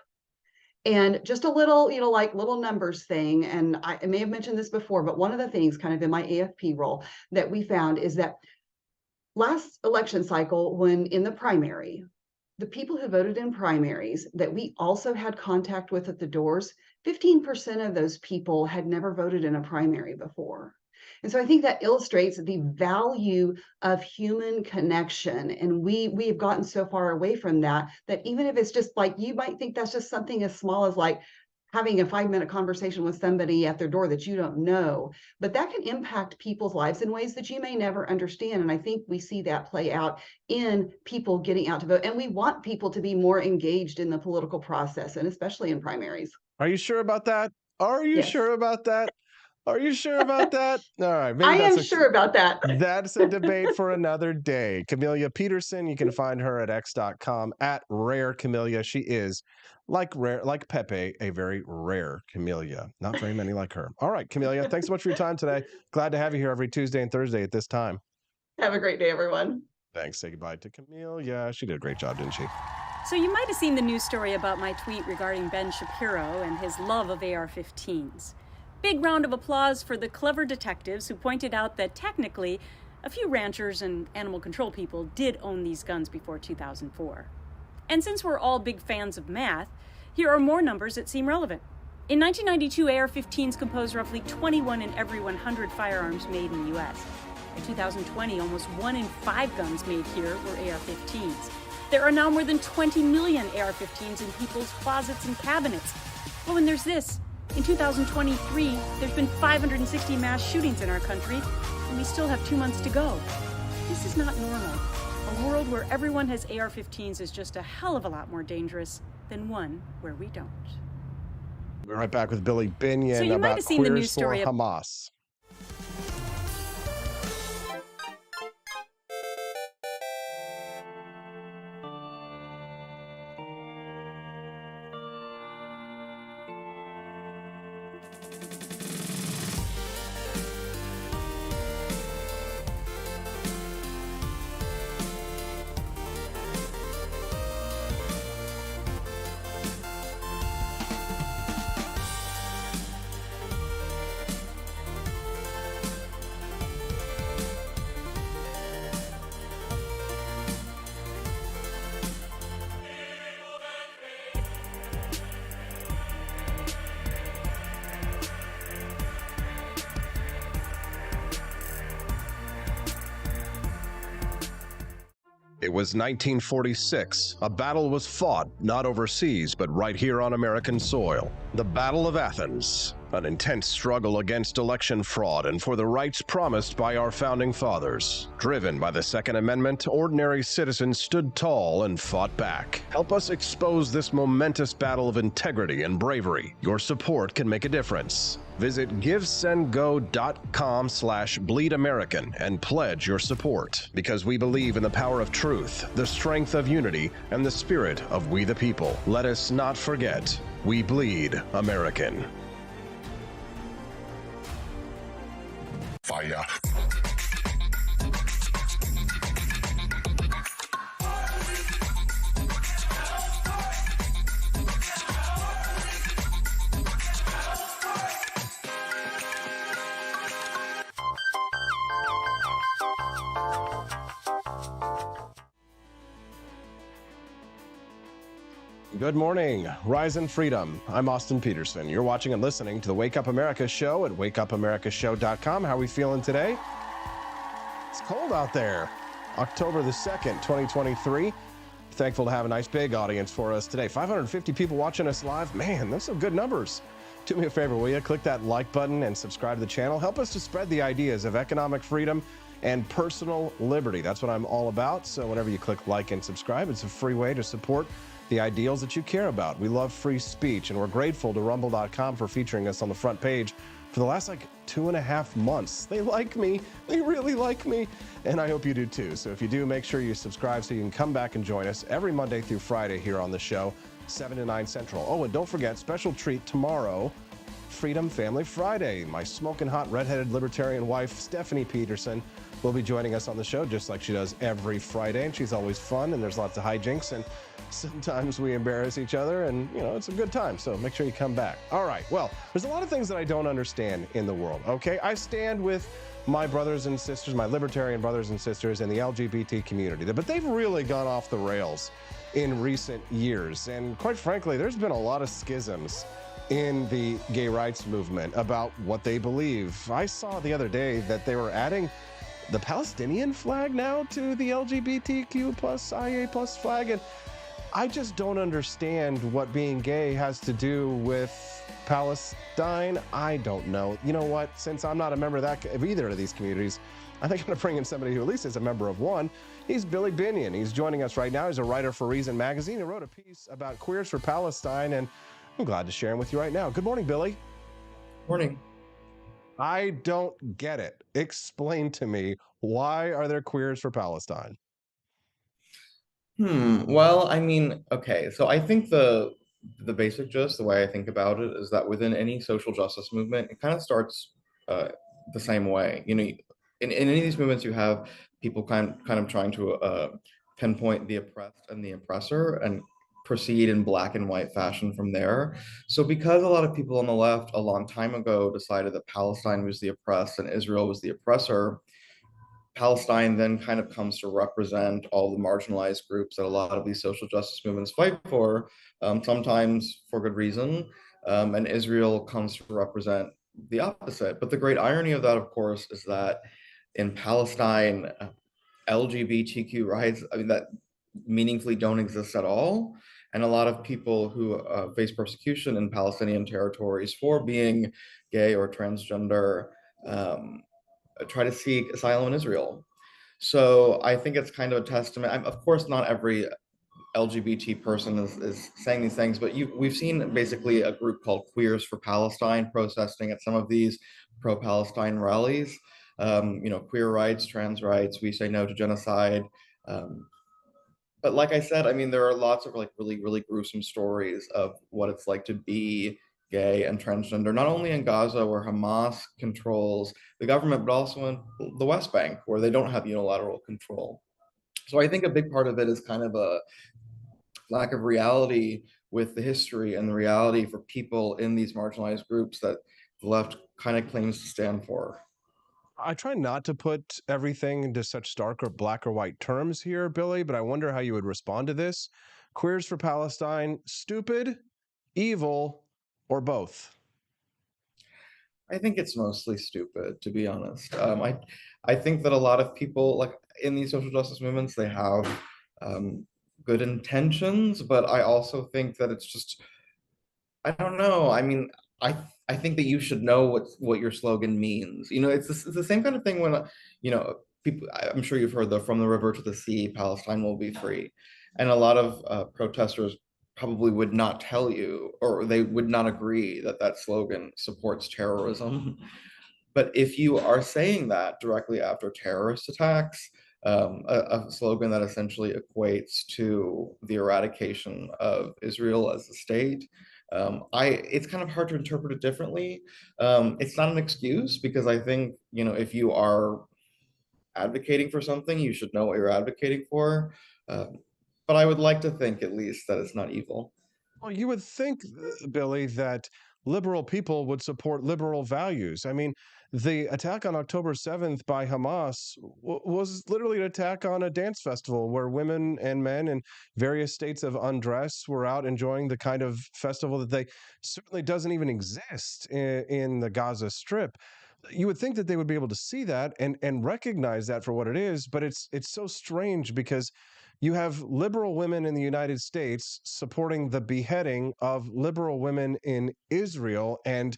And just a little, like little numbers thing. And I may have mentioned this before, but one of the things kind of in my AFP role that we found is that last election cycle, when in the primary, the people who voted in primaries that we also had contact with at the doors, 15% of those people had never voted in a primary before. And so I think that illustrates the value of human connection. And we have gotten so far away from that, that even if it's just like, you might think that's just something as small as like having a 5-minute conversation with somebody at their door that you don't know, but that can impact people's lives in ways that you may never understand. And I think we see that play out in people getting out to vote. And we want people to be more engaged in the political process, and especially in primaries. Are you sure about that? Are you sure about that? Are you sure about that? All right. Maybe I am sure about that. That's a debate for another day. Camellia Peterson, you can find her at x.com at Rare Camellia. She is like Pepe, a very rare camellia. Not very many like her. All right, Camellia, thanks so much for your time today. Glad to have you here every Tuesday and Thursday at this time. Have a great day, everyone. Thanks. Say goodbye to Camellia. She did a great job, didn't she? So you might have seen the news story about my tweet regarding Ben Shapiro and his love of AR-15s. Big round of applause for the clever detectives who pointed out that technically a few ranchers and animal control people did own these guns before 2004. And since we're all big fans of math, here are more numbers that seem relevant. In 1992, AR-15s composed roughly 21 in every 100 firearms made in the U.S. In 2020, almost 1 in 5 guns made here were AR-15s. There are now more than 20 million AR-15s in people's closets and cabinets. Oh, and there's this. In 2023, there's been 560 mass shootings in our country, and we still have 2 months to go. This is not normal. A world where everyone has AR-15s is just a hell of a lot more dangerous than one where we don't. We're right back with Billy Binion So you might about have seen the Queers news story for Hamas. It was 1946. A battle was fought, not overseas, but right here on American soil. The Battle of Athens, an intense struggle against election fraud and for the rights promised by our founding fathers. Driven by the Second Amendment, ordinary citizens stood tall and fought back. Help us expose this momentous battle of integrity and bravery. Your support can make a difference. Visit givesendgo.com/bleedamerican and pledge your support, because we believe in the power of truth, the strength of unity, and the spirit of we the people. Let us not forget, we bleed American. Fire. Good morning, Rise and Freedom. I'm Austin Peterson. You're watching and listening to the Wake Up America show at wakeupAmericaShow.com. How are we feeling today? It's cold out there. October the 2nd, 2023. Thankful to have a nice big audience for us today. 550 people watching us live. Man, those are good numbers. Do me a favor, will you? Click that like button and subscribe to the channel. Help us to spread the ideas of economic freedom and personal liberty. That's what I'm all about. So whenever you click like and subscribe, it's a free way to support the ideals that you care about. We love free speech, and we're grateful to rumble.com for featuring us on the front page for the last 2.5 months. They like me. They really like me. And I hope you do too. So if you do, make sure you subscribe so you can come back and join us every Monday through Friday here on the show, 7 to 9 Central. Oh, and don't forget, special treat tomorrow, Freedom Family Friday. My smoking hot redheaded libertarian wife, Stephanie Peterson, will be joining us on the show just like she does every Friday. And she's always fun and there's lots of hijinks and sometimes we embarrass each other and, you know, it's a good time. So make sure you come back. All right. Well, there's a lot of things that I don't understand in the world. Okay. I stand with my brothers and sisters, my libertarian brothers and sisters in the LGBT community, but they've really gone off the rails in recent years. And quite frankly, there's been a lot of schisms in the gay rights movement about what they believe. I saw the other day that they were adding the Palestinian flag now to the LGBTQ plus IA plus flag. And I just don't understand what being gay has to do with Palestine. I don't know. You know what? Since I'm not a member of either of these communities, I think I'm going to bring in somebody who at least is a member of one. He's Billy Binion. He's joining us right now. He's a writer for Reason Magazine. He wrote a piece about Queers for Palestine, and I'm glad to share him with you right now. Good morning, Billy. Morning. I don't get it. Explain to me, why are there Queers for Palestine? Well, I mean, okay, so I think the basic gist, the way I think about it, is that within any social justice movement, it kind of starts the same way. You know, in any of these movements, you have people kind of trying to pinpoint the oppressed and the oppressor and proceed in black and white fashion from there. So because a lot of people on the left a long time ago decided that Palestine was the oppressed and Israel was the oppressor, Palestine then kind of comes to represent all the marginalized groups that a lot of these social justice movements fight for, sometimes for good reason, and Israel comes to represent the opposite. But the great irony of that, of course, is that in Palestine, LGBTQ rights, I mean, that meaningfully don't exist at all. And a lot of people who face persecution in Palestinian territories for being gay or transgender try to seek asylum in Israel. So I think it's kind of a testament. Of course, not every LGBT person is saying these things, but we've seen basically a group called Queers for Palestine protesting at some of these pro-Palestine rallies. You know, queer rights, trans rights, we say no to genocide. But like I said, I mean, there are lots of like really, really gruesome stories of what it's like to be gay and transgender, not only in Gaza, where Hamas controls the government, but also in the West Bank, where they don't have unilateral control. So I think a big part of it is kind of a lack of reality with the history and the reality for people in these marginalized groups that the left kind of claims to stand for. I try not to put everything into such stark or black or white terms here, Billy, but I wonder how you would respond to this. Queers for Palestine, stupid, evil, or both? I think it's mostly stupid, to be honest. I think that a lot of people, like in these social justice movements, they have good intentions, but I also think that it's just, I don't know. I mean, I think that you should know what your slogan means. You know, it's the same kind of thing when, you know, people. I'm sure you've heard the "From the river to the sea, Palestine will be free," and a lot of protesters probably would not tell you, or they would not agree that that slogan supports terrorism. But if you are saying that directly after terrorist attacks, a slogan that essentially equates to the eradication of Israel as a state, it's kind of hard to interpret it differently. It's not an excuse, because I think, you know, if you are advocating for something, you should know what you're advocating for. But I would like to think at least that it's not evil. Well, you would think, Billy, that liberal people would support liberal values. I mean, the attack on October 7th by Hamas was literally an attack on a dance festival where women and men in various states of undress were out enjoying the kind of festival that they certainly doesn't even exist in the Gaza Strip. You would think that they would be able to see that and recognize that for what it is, but it's so strange because you have liberal women in the United States supporting the beheading of liberal women in Israel. And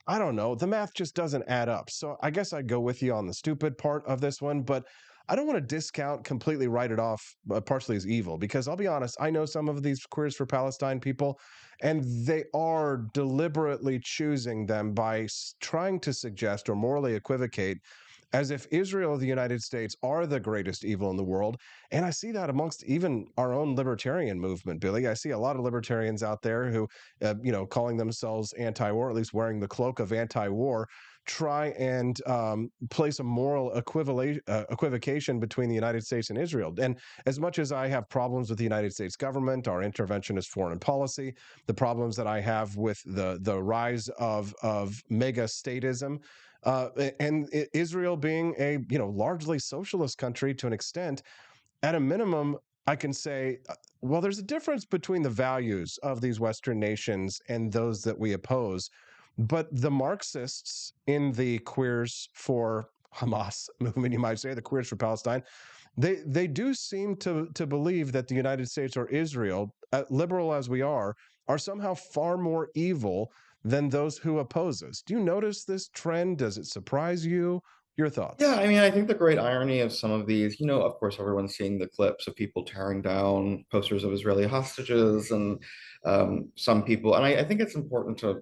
I don't know, the math just doesn't add up. So I guess I'd go with you on the stupid part of this one, but I don't want to discount, completely write it off partially as evil, because I'll be honest, I know some of these Queers for Palestine people, and they are deliberately choosing them by trying to suggest or morally equivocate as if Israel or the United States are the greatest evil in the world. And I see that amongst even our own libertarian movement, Billy. I see a lot of libertarians out there who, calling themselves anti-war, at least wearing the cloak of anti-war, try and place a moral equivocation between the United States and Israel. And as much as I have problems with the United States government, our interventionist foreign policy, the problems that I have with the rise of mega statism, and Israel being a largely socialist country to an extent, at a minimum, I can say, well, there's a difference between the values of these Western nations and those that we oppose. But the Marxists in the Queers for Hamas movement, you might say, the Queers for Palestine, they do seem to believe that the United States or Israel, liberal as we are somehow far more evil than those who oppose us. Do you notice this trend? Does it surprise you? Your thoughts? Yeah, I mean, I think the great irony of some of these, of course, everyone's seeing the clips of people tearing down posters of Israeli hostages and some people, and I think it's important to,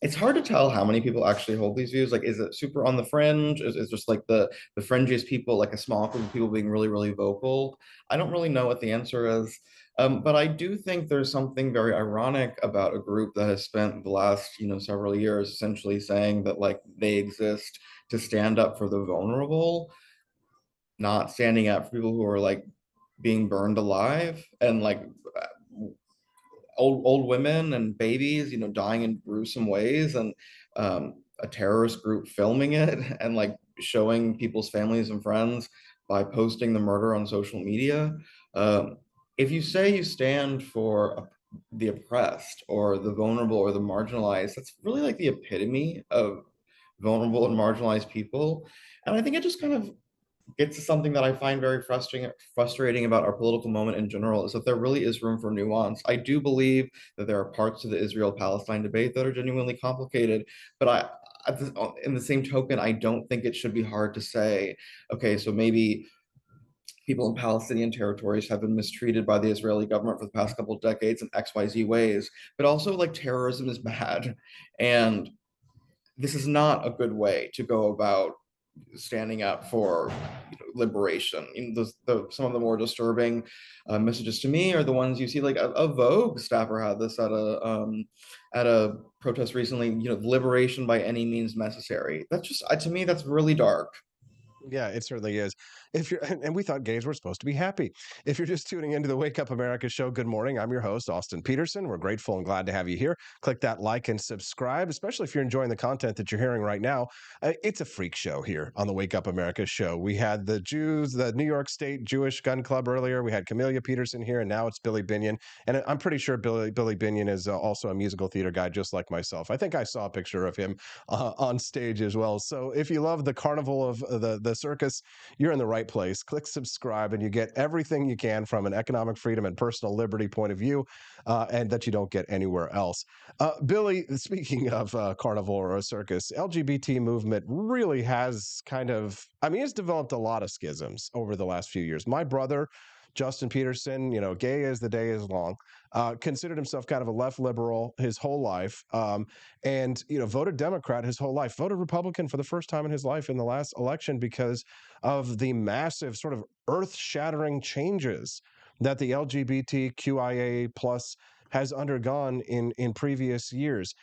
it's hard to tell how many people actually hold these views. Like, is it super on the fringe? Is just like the fringiest people, like a small group of people being really, really vocal? I don't really know what the answer is. But I do think there's something very ironic about a group that has spent the last, several years essentially saying that like they exist to stand up for the vulnerable, not standing up for people who are like being burned alive and like old women and babies, dying in gruesome ways, and a terrorist group filming it and like showing people's families and friends by posting the murder on social media. If you say you stand for the oppressed or the vulnerable or the marginalized, that's really like the epitome of vulnerable and marginalized people. And I think it just kind of gets to something that I find very frustrating about our political moment in general, is that there really is room for nuance. I do believe that there are parts of the Israel-Palestine debate that are genuinely complicated, but in the same token, I don't think it should be hard to say, okay, so maybe people in Palestinian territories have been mistreated by the Israeli government for the past couple of decades in XYZ ways, but also like terrorism is bad. And this is not a good way to go about standing up for liberation. Some of the more disturbing messages to me are the ones you see, like a Vogue staffer had this at a protest recently, liberation by any means necessary. That's just, to me, that's really dark. Yeah, it certainly is. If you're, and we thought gays were supposed to be happy. If you're just tuning into the Wake Up America show, good morning. I'm your host, Austin Peterson. We're grateful and glad to have you here. Click that like and subscribe, especially if you're enjoying the content that you're hearing right now. It's a freak show here on the Wake Up America show. We had the New York State Jewish Gun Club earlier. We had Camelia Peterson here, and now it's Billy Binion. And I'm pretty sure Billy Binion is also a musical theater guy, just like myself. I think I saw a picture of him on stage as well. So if you love the carnival of the circus, you're in the right place. Click subscribe and you get everything you can from an economic freedom and personal liberty point of view, and that you don't get anywhere else. Billy, speaking of carnival or a circus, LGBT movement really has it's developed a lot of schisms over the last few years. My brother, Justin Peterson, gay as the day is long, considered himself kind of a left liberal his whole life, and voted Democrat his whole life, voted Republican for the first time in his life in the last election because of the massive sort of earth-shattering changes that the LGBTQIA plus has undergone in previous years.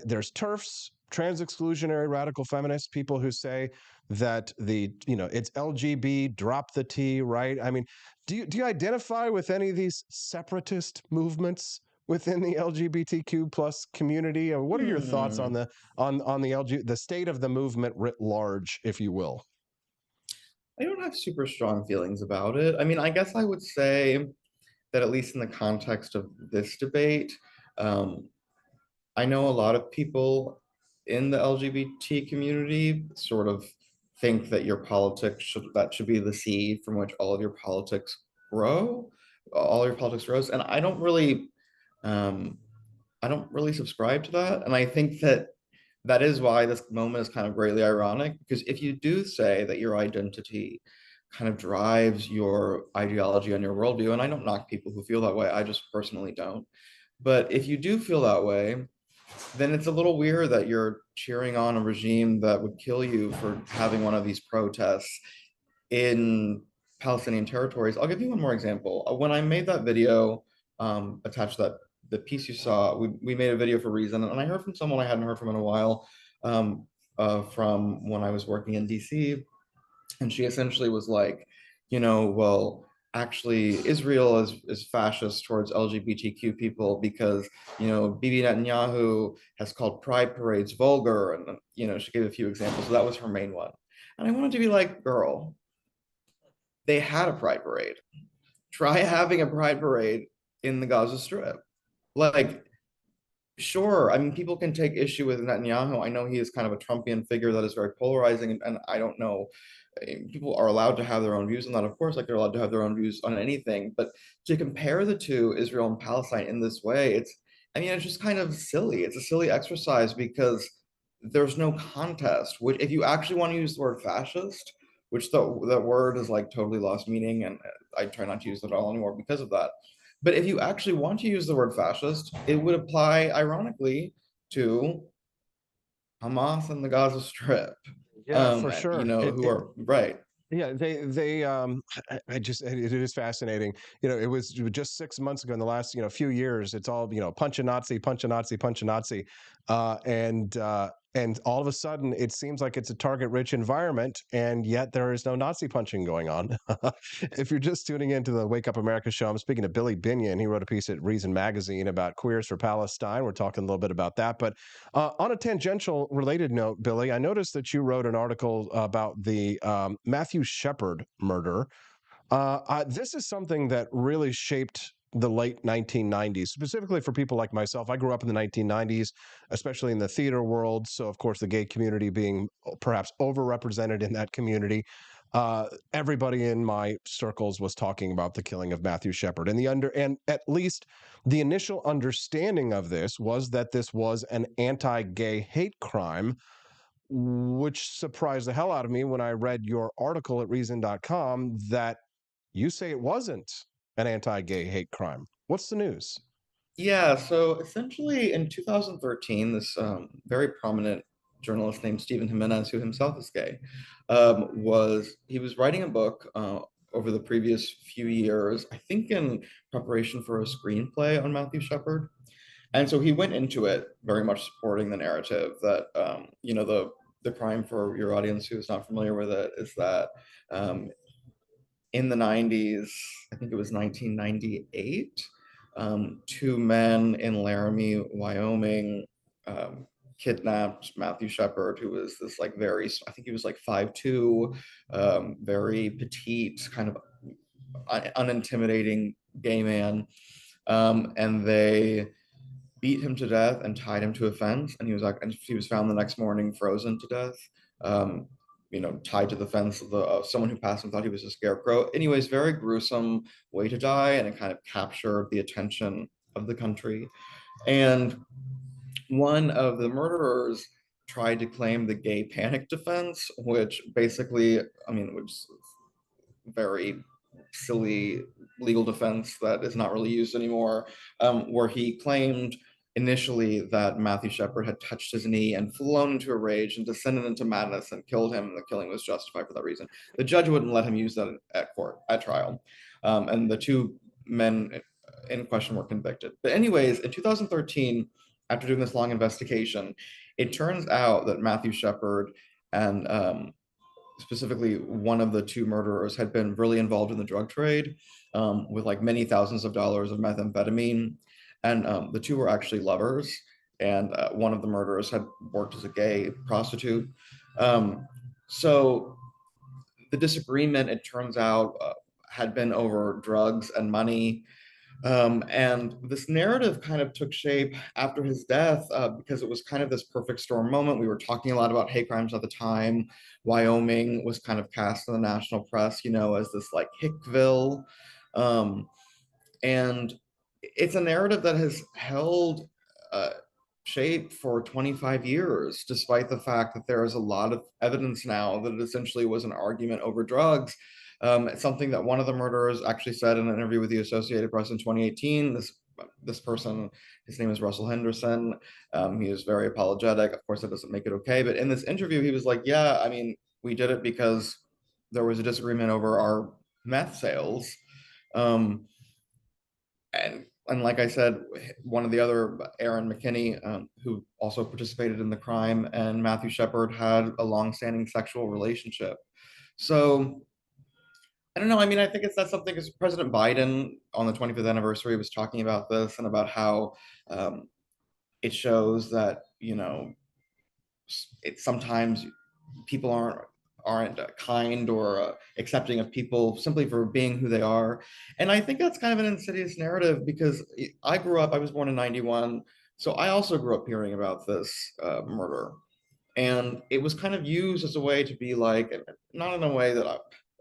There's TERFs, trans exclusionary radical feminists, people who say that it's LGB, drop the T, right? I mean, do you identify with any of these separatist movements within the LGBTQ plus community? Or what are your thoughts on the state of the movement writ large, if you will? I don't have super strong feelings about it. I mean, I guess I would say that at least in the context of this debate, I know a lot of people in the LGBT community sort of think that your politics should be the seed from which all your politics grows, and I don't really subscribe to that. And I think that is why this moment is kind of greatly ironic, because if you do say that your identity kind of drives your ideology and your worldview, and I don't knock people who feel that way, I just personally don't. But if you do feel that way, then it's a little weird that you're cheering on a regime that would kill you for having one of these protests in Palestinian territories. I'll give you one more example. When I made that video, attached to that the piece you saw, we made a video for Reason, and I heard from someone I hadn't heard from in a while, from when I was working in DC, and she essentially was like, well, actually Israel is fascist towards LGBTQ people because, Bibi Netanyahu has called pride parades vulgar, and she gave a few examples. So that was her main one. And I wanted to be like, girl, they had a pride parade. Try having a pride parade in the Gaza Strip. Like, sure, I mean, people can take issue with Netanyahu. I know he is kind of a Trumpian figure that is very polarizing, and I don't know. People are allowed to have their own views on that, of course, like they're allowed to have their own views on anything. But to compare the two, Israel and Palestine, in this way, it's just kind of silly. It's a silly exercise because there's no contest. Which, if you actually want to use the word fascist, which that word is like totally lost meaning, and I try not to use it at all anymore because of that. But if you actually want to use the word fascist, it would apply, ironically, to Hamas and the Gaza Strip. Yeah, for sure. Who are right. Yeah, it is fascinating. It was just 6 months ago. In the last, few years, it's all, punch a Nazi, punch a Nazi, punch a Nazi, and all of a sudden, it seems like it's a target-rich environment, and yet there is no Nazi punching going on. If you're just tuning into the Wake Up America show, I'm speaking to Billy Binion. He wrote a piece at Reason Magazine about Queers for Palestine. We're talking a little bit about that. But on a tangential related note, Billy, I noticed that you wrote an article about the Matthew Shepard murder. This is something that really shaped the late 1990s, specifically for people like myself. I grew up in the 1990s, especially in the theater world. So, of course, the gay community being perhaps overrepresented in that community. Everybody in my circles was talking about the killing of Matthew Shepard, and at least the initial understanding of this was that this was an anti-gay hate crime, which surprised the hell out of me when I read your article at reason.com that you say it wasn't an anti-gay hate crime. What's the news? Yeah, so essentially in 2013, this very prominent journalist named Stephen Jimenez, who himself is gay, was writing a book over the previous few years, I think in preparation for a screenplay on Matthew Shepard. And so he went into it very much supporting the narrative that, the crime, for your audience who is not familiar with it, is that in the 90s, I think it was 1998, two men in Laramie, Wyoming, kidnapped Matthew Shepard, who was this I think he was like 5'2", very petite, kind of unintimidating gay man. And they beat him to death and tied him to a fence. And he was found the next morning frozen to death. Tied to the fence of someone who passed and thought he was a scarecrow. Anyways, very gruesome way to die, and it kind of captured the attention of the country. And one of the murderers tried to claim the gay panic defense, which basically, which is very silly legal defense that is not really used anymore, where he claimed initially that Matthew Shepard had touched his knee and flown into a rage and descended into madness and killed him, and the killing was justified for that reason. The judge wouldn't let him use that at trial. And the two men in question were convicted. But anyways, in 2013, after doing this long investigation, it turns out that Matthew Shepard and specifically one of the two murderers had been really involved in the drug trade, with like many thousands of dollars of methamphetamine. And the two were actually lovers, and one of the murderers had worked as a gay prostitute. So the disagreement, it turns out, had been over drugs and money. And this narrative kind of took shape after his death, because it was kind of this perfect storm moment. We were talking a lot about hate crimes at the time. Wyoming was kind of cast in the national press, as this like Hickville. And it's a narrative that has held shape for 25 years, despite the fact that there is a lot of evidence now that it essentially was an argument over drugs. It's something that one of the murderers actually said in an interview with the Associated Press in 2018. This this person, his name is Russell Henderson. He is very apologetic. Of course, that doesn't make it okay. But in this interview, he was like, yeah, I mean, we did it because there was a disagreement over our meth sales. And like I said, one of the other, Aaron McKinney, who also participated in the crime, and Matthew Shepard had a longstanding sexual relationship. So I don't know. I mean, I think that's something, because President Biden on the 25th anniversary was talking about this and about how it shows that, it sometimes people aren't kind or accepting of people simply for being who they are. And I think that's kind of an insidious narrative, because I was born in 91. So I also grew up hearing about this murder. And it was kind of used as a way to be like, not in a way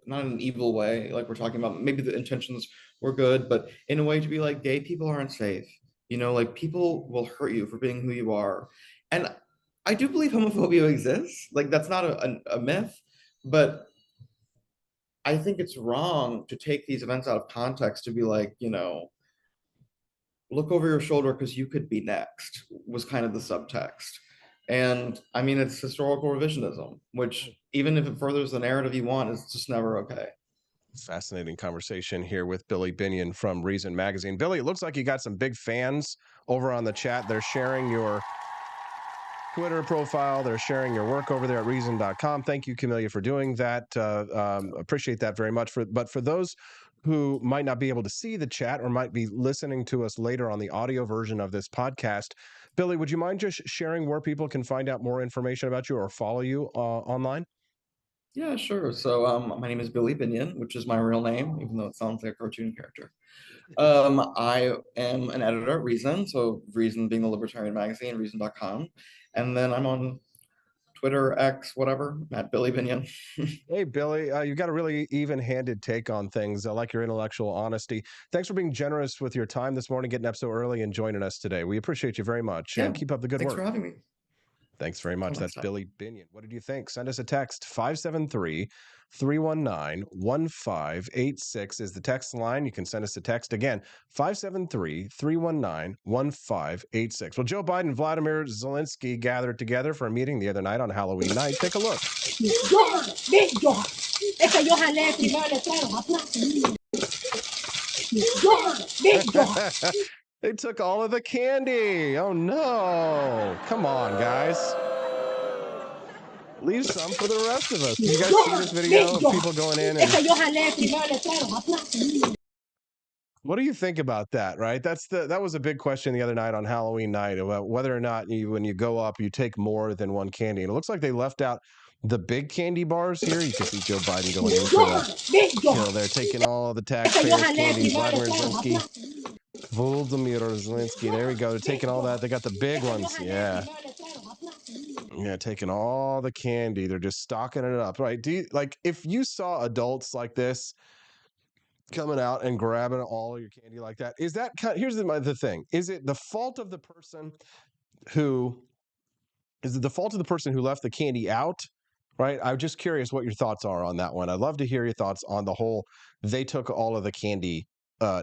not in an evil way, like we're talking about, maybe the intentions were good, but in a way to be like, gay people aren't safe. Like people will hurt you for being who you are. And I do believe homophobia exists. Like that's not a myth, but I think it's wrong to take these events out of context to be like, look over your shoulder because you could be next, was kind of the subtext. And I mean, it's historical revisionism, which even if it furthers the narrative you want, is just never okay. Fascinating conversation here with Billy Binion from Reason Magazine. Billy, it looks like you got some big fans over on the chat. They're sharing your Twitter profile. They're sharing your work over there at reason.com. Thank you, Camellia, for doing that. Appreciate that very much. But for those who might not be able to see the chat or might be listening to us later on the audio version of this podcast, Billy, would you mind just sharing where people can find out more information about you or follow you online? Yeah, sure. So my name is Billy Binion, which is my real name, even though it sounds like a cartoon character. I am an editor at Reason, so Reason being the libertarian magazine, reason.com. And then I'm on Twitter, X, whatever, at Billy Binion. Hey, Billy, you've got a really even-handed take on things. I like your intellectual honesty. Thanks for being generous with your time this morning, getting up so early and joining us today. We appreciate you very much. Yeah, and keep up the good thanks work. for having me. Thanks very much. Until That's next time. Billy Binion. What did you think? Send us a text. 573-319-1586 is the text line. You can send us a text again. 573-319-1586. Well, Joe Biden and Vladimir Zelensky gathered together for a meeting the other night on Halloween night. Take a look. They took all of the candy. Oh, no. Come on, guys. Leave some for the rest of us. Did you guys see this video of people going in and... What do you think about that, right? That was a big question the other night on Halloween night about whether or not when you go up, you take more than one candy. And it looks like they left out the big candy bars here. You can see Joe Biden going in for the, they're taking all the taxpayers' candy. Vladimir Zelensky. There we go. They're taking all that. They got the big ones. Yeah. Yeah, taking all the candy. They're just stocking it up, right? If you saw adults like this coming out and grabbing all of your candy like that, is that here's the thing: is it the fault of the person who left the candy out? Right? I'm just curious what your thoughts are on that one. I'd love to hear your thoughts on the whole they took all of the candy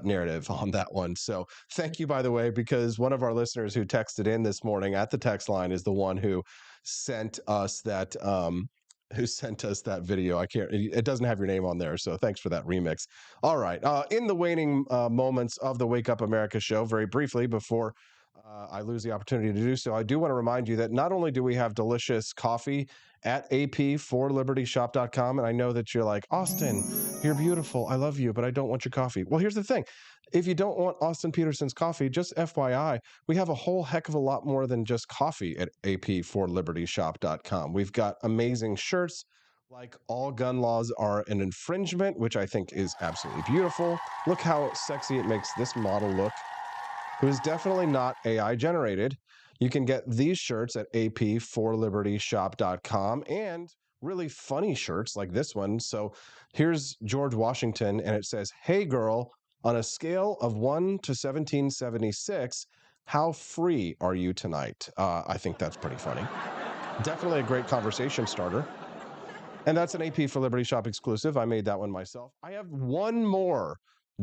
narrative on that one. So thank you, by the way, because one of our listeners who texted in this morning at the text line is the one who sent us that video. It doesn't have your name on there. So thanks for that remix. All right. In the waning moments of the Wake Up America show, very briefly before I lose the opportunity to do so, I do want to remind you that not only do we have delicious coffee at ap4libertyshop.com, and I know that you're like, Austin, you're beautiful, I love you, but I don't want your coffee. Well, here's the thing. If you don't want Austin Peterson's coffee, just FYI, we have a whole heck of a lot more than just coffee at ap4libertyshop.com. We've got amazing shirts like All Gun Laws Are an Infringement, which I think is absolutely beautiful. Look how sexy it makes this model look, who is definitely not AI generated. You can get these shirts at ap4libertyshop.com and really funny shirts like this one. So here's George Washington, and it says, "Hey girl, on a scale of 1 to 1776, how free are you tonight?" I think that's pretty funny. Definitely a great conversation starter. And that's an AP for Liberty Shop exclusive. I made that one myself. I have one more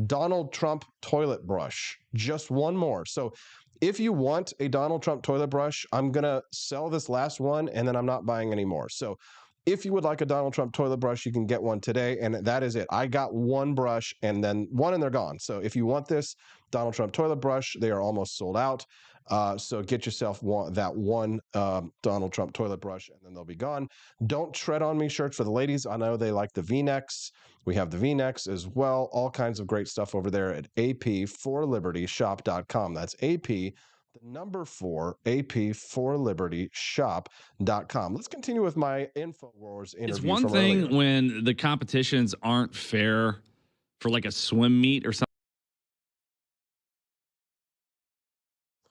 Donald Trump toilet brush. Just one more. So if you want a Donald Trump toilet brush, I'm going to sell this last one and then I'm not buying any more. So if you would like a Donald Trump toilet brush, you can get one today. And that is it. I got one brush and then one and they're gone. So if you want this Donald Trump toilet brush, they are almost sold out. So get yourself that one Donald Trump toilet brush and then they'll be gone. Don't tread on me shirts for the ladies. I know they like the V-necks. We have the V-necks as well. All kinds of great stuff over there at ap4libertyshop.com. That's AP, the number 4, ap4libertyshop.com. Let's continue with my InfoWars interview. It's one thing when the competitions aren't fair for like a swim meet or something.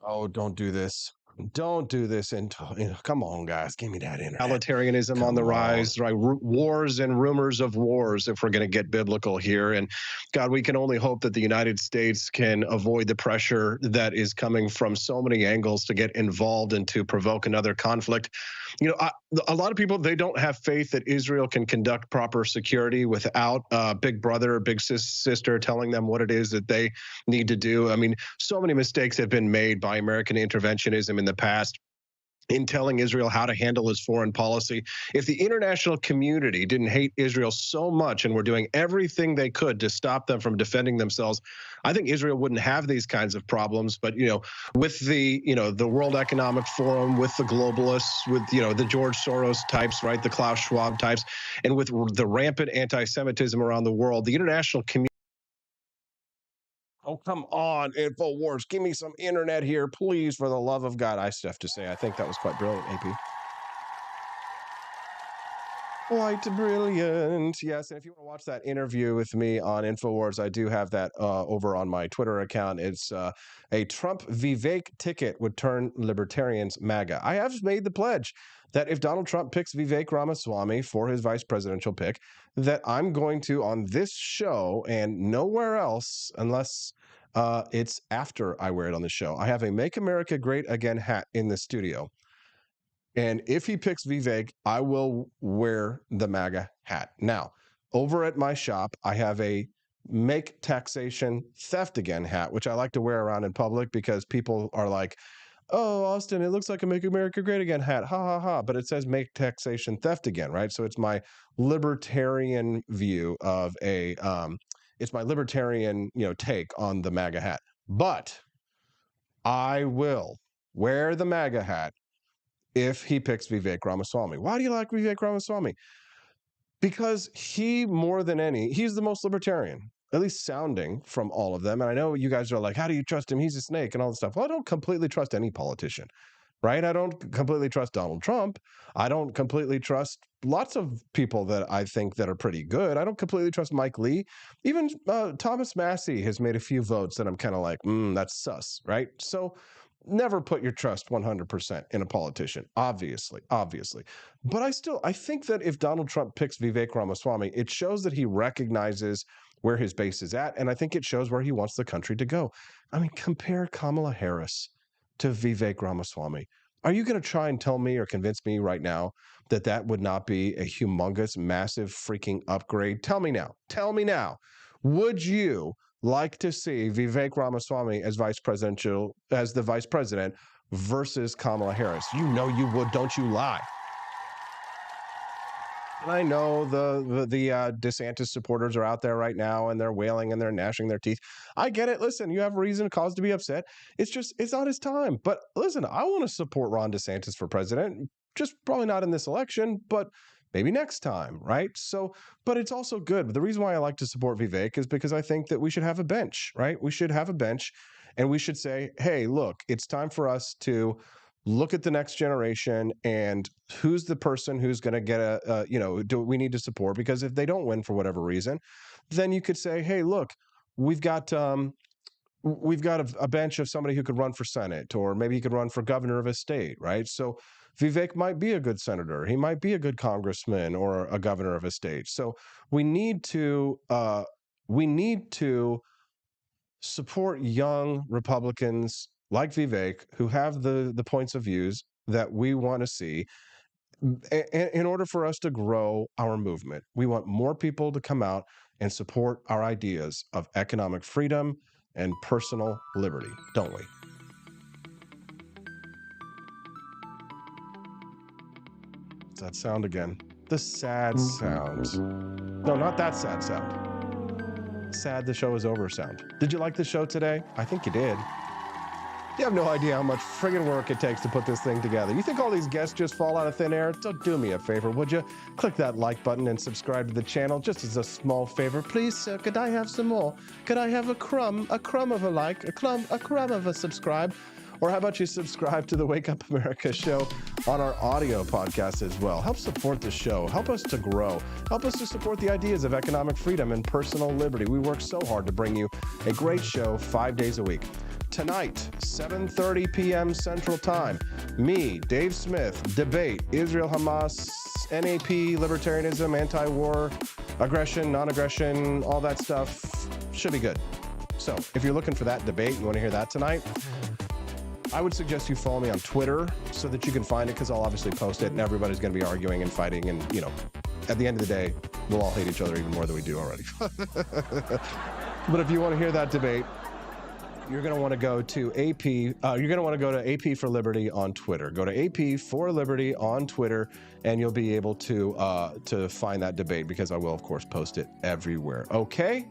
Oh, don't do this. Don't do this. And come on, guys, give me that internet. Totalitarianism on the rise, right? Wars and rumors of wars, if we're going to get biblical here. And God, we can only hope that the United States can avoid the pressure that is coming from so many angles to get involved and to provoke another conflict. You know, a lot of people, they don't have faith that Israel can conduct proper security without big brother or big sister telling them what it is that they need to do. I mean, so many mistakes have been made by American interventionism in the past in telling Israel how to handle his foreign policy. If the international community didn't hate Israel so much and were doing everything they could to stop them from defending themselves, I think Israel wouldn't have these kinds of problems. But, you know, with the, the World Economic Forum, with the globalists, with, the George Soros types, right, the Klaus Schwab types, and with the rampant anti-Semitism around the world, the international community. Oh, come on, InfoWars. Give me some internet here, please, for the love of God. I still have to say, I think that was quite brilliant, AP. Quite brilliant. Yes, and if you want to watch that interview with me on InfoWars, I do have that over on my Twitter account. It's a Trump Vivek ticket would turn libertarians MAGA. I have made the pledge that if Donald Trump picks Vivek Ramaswamy for his vice presidential pick, that I'm going to, on this show and nowhere else, unless it's after I wear it on the show, I have a Make America Great Again hat in the studio. And if he picks Vivek, I will wear the MAGA hat. Now, over at my shop, I have a Make Taxation Theft Again hat, which I like to wear around in public because people are like, oh, Austin, it looks like a Make America Great Again hat. Ha, ha, ha. But it says Make Taxation Theft Again, right? So it's my libertarian view of it's my libertarian, take on the MAGA hat. But I will wear the MAGA hat if he picks Vivek Ramaswamy. Why do you like Vivek Ramaswamy? Because he, more than he's the most libertarian, at least sounding from all of them. And I know you guys are like, how do you trust him? He's a snake and all this stuff. Well, I don't completely trust any politician, right? I don't completely trust Donald Trump. I don't completely trust lots of people that I think that are pretty good. I don't completely trust Mike Lee. Even Thomas Massey has made a few votes that I'm kind of like, that's sus, right? So never put your trust 100% in a politician, obviously. But I think that if Donald Trump picks Vivek Ramaswamy, it shows that he recognizes where his base is at, and I think it shows where he wants the country to go. I mean, compare Kamala Harris to Vivek Ramaswamy. Are you going to try and tell me or convince me right now that that would not be a humongous, massive freaking upgrade? Tell me now. Would you like to see Vivek Ramaswamy as the vice president versus Kamala Harris? You know you would, don't you lie. And I know the DeSantis supporters are out there right now and they're wailing and they're gnashing their teeth. I get it. Listen, you have reason, cause to be upset. It's not his time. But listen, I want to support Ron DeSantis for president, just probably not in this election, but maybe next time, right? So, but it's also good. The reason why I like to support Vivek is because I think that we should have a bench, right? We should have a bench and we should say, hey, look, it's time for us to look at the next generation and who's the person who's going to get do we need to support? Because if they don't win for whatever reason, then you could say, hey, look, we've got a bench of somebody who could run for Senate, or maybe he could run for governor of a state, right? So Vivek might be a good senator. He might be a good congressman or a governor of a state. So we need to support young Republicans like Vivek who have the points of views that we want to see. in order for us to grow our movement, we want more people to come out and support our ideas of economic freedom and personal liberty, don't we? What's that sound again? The sad sound. No, not that sad sound. Sad the show is over sound. Did you like the show today? I think you did. You have no idea how much friggin' work it takes to put this thing together. You think all these guests just fall out of thin air? So do me a favor, would you? Click that like button and subscribe to the channel just as a small favor. Please, sir, could I have some more? Could I have a crumb of a like, a crumb of a subscribe? Or how about you subscribe to the Wake Up America show on our audio podcast as well? Help support the show. Help us to grow. Help us to support the ideas of economic freedom and personal liberty. We work so hard to bring you a great show 5 days a week. Tonight, 7:30 p.m. Central Time, me, Dave Smith, debate Israel, Hamas, NAP, libertarianism, anti-war, aggression, non-aggression, all that stuff. Should be good. So if you're looking for that debate, you want to hear that tonight, I would suggest you follow me on Twitter so that you can find it, because I'll obviously post it and everybody's going to be arguing and fighting. And, you know, at the end of the day, we'll all hate each other even more than we do already. But if you want to hear that debate, you're going to want to go to AP. You're going to want to go to AP for Liberty on Twitter. Go to AP for Liberty on Twitter, and you'll be able to find that debate, because I will, of course, post it everywhere. Okay?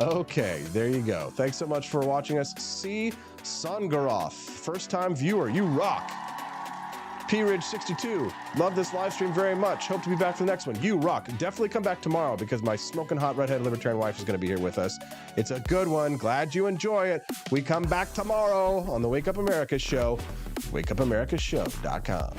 Okay, there you go. Thanks so much for watching us. C. Songaroff, first-time viewer, you rock. P-Ridge62, love this live stream very much. Hope to be back for the next one. You rock. Definitely come back tomorrow, because my smoking hot redhead libertarian wife is going to be here with us. It's a good one. Glad you enjoy it. We come back tomorrow on the Wake Up America show, wakeupamericashow.com.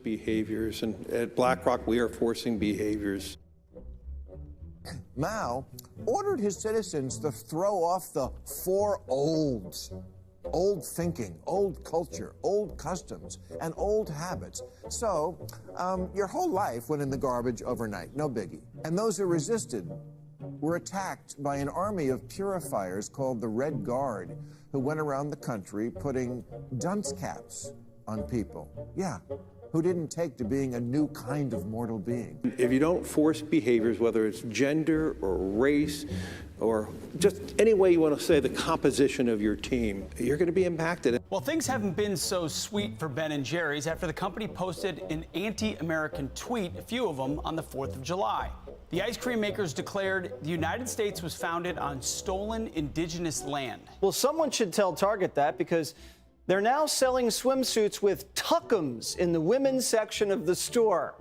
Behaviors, and at BlackRock we are forcing behaviors. Mao ordered his citizens to throw off the four olds: old thinking, old culture, old customs, and old habits. So your whole life went in the garbage overnight, no biggie. And those who resisted were attacked by an army of purifiers called the Red Guard, who went around the country putting dunce caps on people. Yeah, who didn't take to being a new kind of mortal being. If you don't force behaviors, whether it's gender or race or just any way you want to say the composition of your team, you're going to be impacted. Well, things haven't been so sweet for Ben & Jerry's after the company posted an anti-American tweet, a few of them, on the 4th of July. The ice cream makers declared the United States was founded on stolen indigenous land. Well, someone should tell Target that, because they're now selling swimsuits with tuckums in the women's section of the store.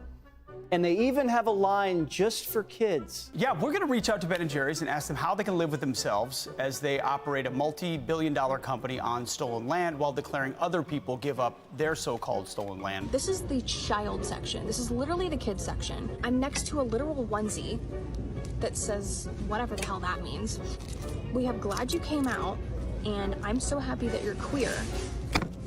And they even have a line just for kids. Yeah, we're going to reach out to Ben & Jerry's and ask them how they can live with themselves as they operate a multi-billion-dollar company on stolen land while declaring other people give up their so-called stolen land. This is the child section. This is literally the kids section. I'm next to a literal onesie that says whatever the hell that means. We have "Glad you came out" and "I'm so happy that you're queer"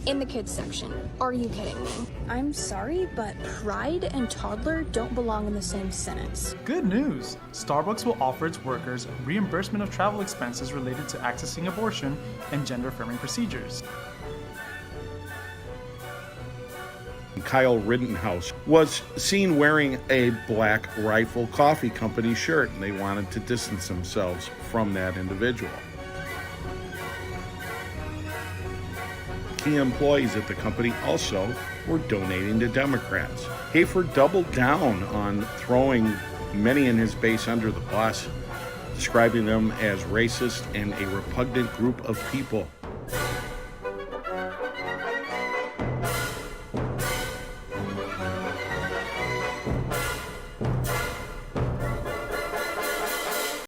in the kids section. Are you kidding me? I'm sorry, but pride and toddler don't belong in the same sentence. Good news! Starbucks will offer its workers reimbursement of travel expenses related to accessing abortion and gender-affirming procedures. Kyle Rittenhouse was seen wearing a Black Rifle Coffee Company shirt, and they wanted to distance themselves from that individual. Key employees at the company also were donating to Democrats. Hafer doubled down on throwing many in his base under the bus, describing them as racist and a repugnant group of people.